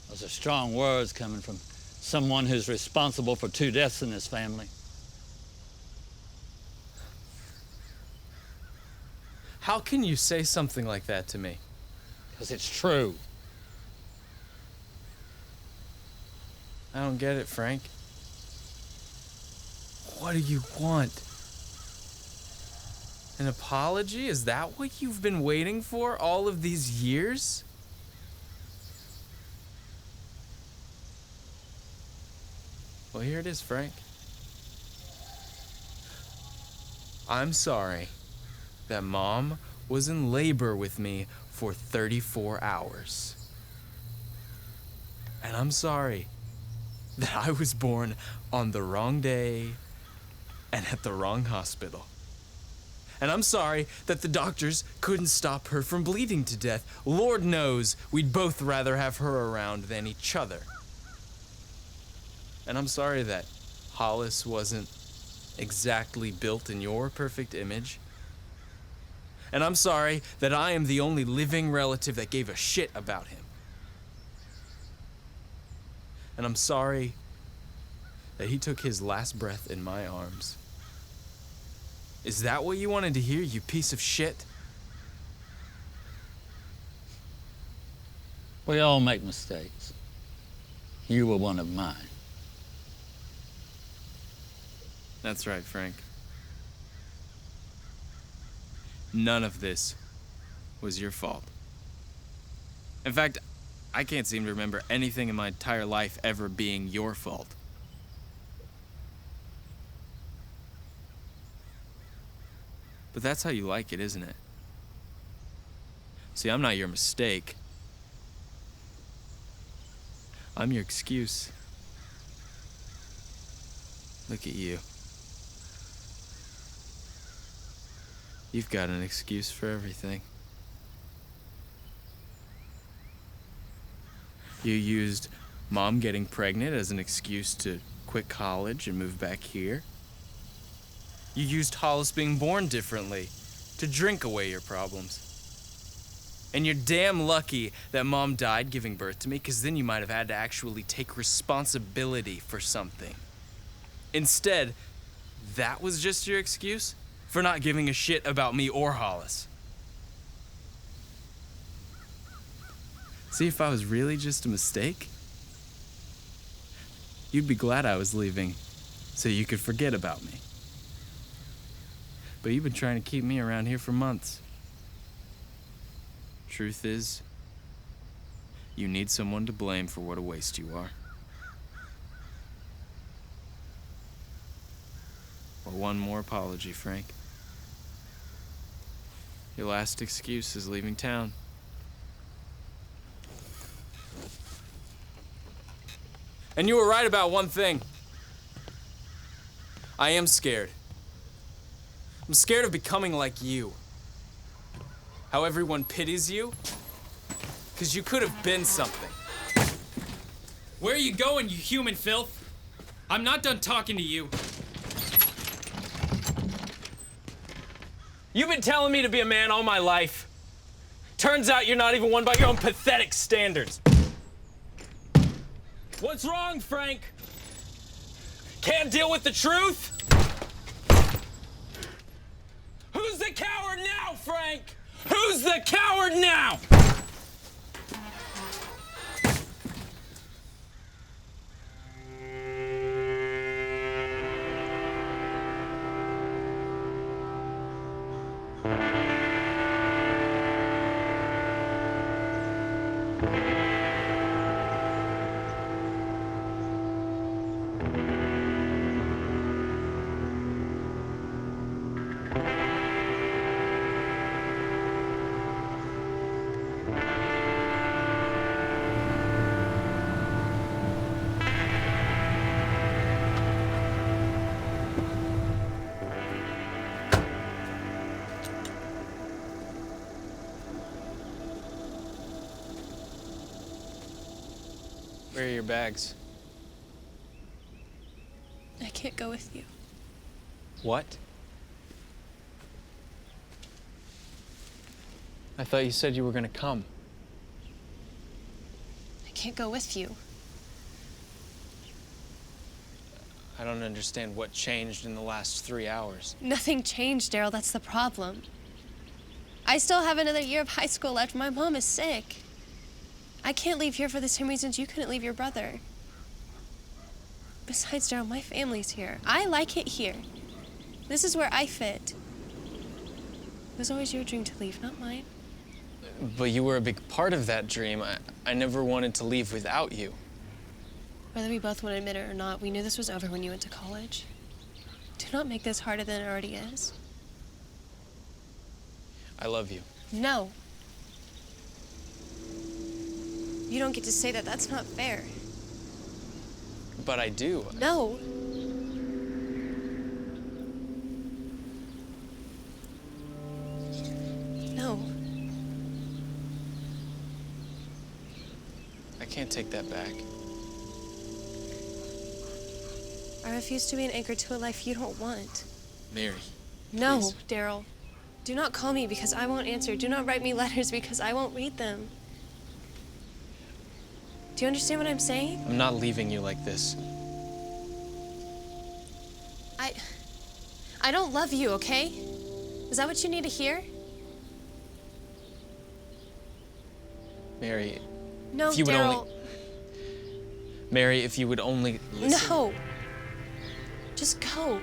Those are strong words coming from someone who's responsible for 2 deaths in this family. How can you say something like that to me? Because it's true. I don't get it, Frank. What do you want? An apology? Is that what you've been waiting for all of these years? Well, here it is, Frank. I'm sorry that Mom was in labor with me for 34 hours. And I'm sorry that I was born on the wrong day and at the wrong hospital. And I'm sorry that the doctors couldn't stop her from bleeding to death. Lord knows we'd both rather have her around than each other. And I'm sorry that Hollis wasn't exactly built in your perfect image. And I'm sorry that I am the only living relative that gave a shit about him. And I'm sorry that he took his last breath in my arms. Is that what you wanted to hear, you piece of shit? We all make mistakes. You were one of mine. That's right, Frank. None of this was your fault. In fact, I can't seem to remember anything in my entire life ever being your fault. But that's how you like it, isn't it? See, I'm not your mistake. I'm your excuse. Look at you. You've got an excuse for everything. You used Mom getting pregnant as an excuse to quit college and move back here. You used Hollis being born differently to drink away your problems. And you're damn lucky that Mom died giving birth to me, because then you might have had to actually take responsibility for something. Instead, that was just your excuse for not giving a shit about me or Hollis. See, if I was really just a mistake, you'd be glad I was leaving so you could forget about me. But you've been trying to keep me around here for months. Truth is, you need someone to blame for what a waste you are. Well, one more apology, Frank. Your last excuse is leaving town. And you were right about one thing. I am scared. I'm scared of becoming like you. How everyone pities you. Because you could have been something. Where are you going, you human filth? I'm not done talking to you. You've been telling me to be a man all my life. Turns out you're not even one by your own pathetic standards. What's wrong, Frank? Can't deal with the truth? Who's the coward now, Frank? Who's the coward now? Where are your bags? I can't go with you. What? I thought you said you were gonna come. I can't go with you. I don't understand what changed in the last 3 hours. Nothing changed, Daryl. That's the problem. I still have another year of high school left. My mom is sick. I can't leave here for the same reasons you couldn't leave your brother. Besides, Daryl, my family's here. I like it here. This is where I fit. It was always your dream to leave, not mine. But you were a big part of that dream. I never wanted to leave without you. Whether we both want to admit it or not, we knew this was over when you went to college. Do not make this harder than it already is. I love you. No. You don't get to say that. That's not fair. But I do. No. No. I can't take that back. I refuse to be an anchor to a life you don't want. Mary. No, please. Daryl. Do not call me because I won't answer. Do not write me letters because I won't read them. Do you understand what I'm saying? I'm not leaving you like this. I don't love you, okay? Is that what you need to hear? Mary. No, if you would Daryl. only... Mary, if you would only listen. No. Just go.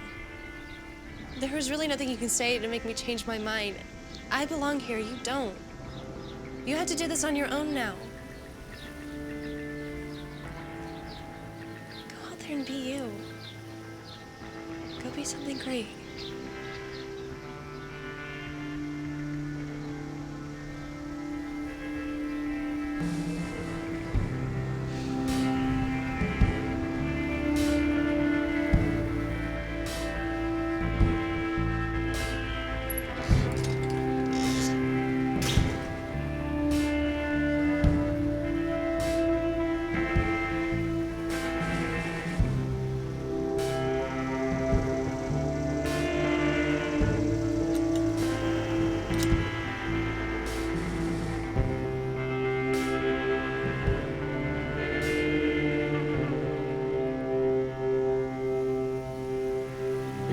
There is really nothing you can say to make me change my mind. I belong here, you don't. You have to do this on your own now. Go out there and be you. Go be something great.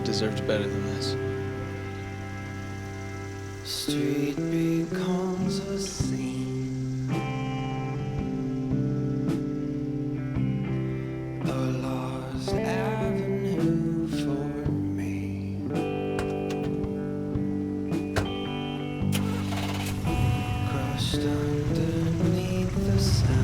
Deserved better than this. Street becomes a scene, a lost avenue for me. Crushed underneath the sound.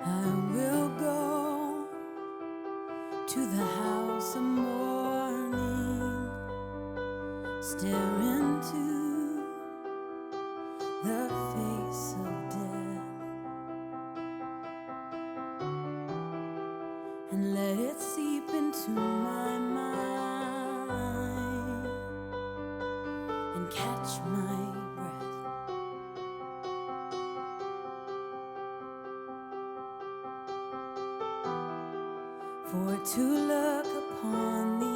I will go to the house of mourning, stare into the face of death, and let it seep into my mind and catch my breath. For to look upon the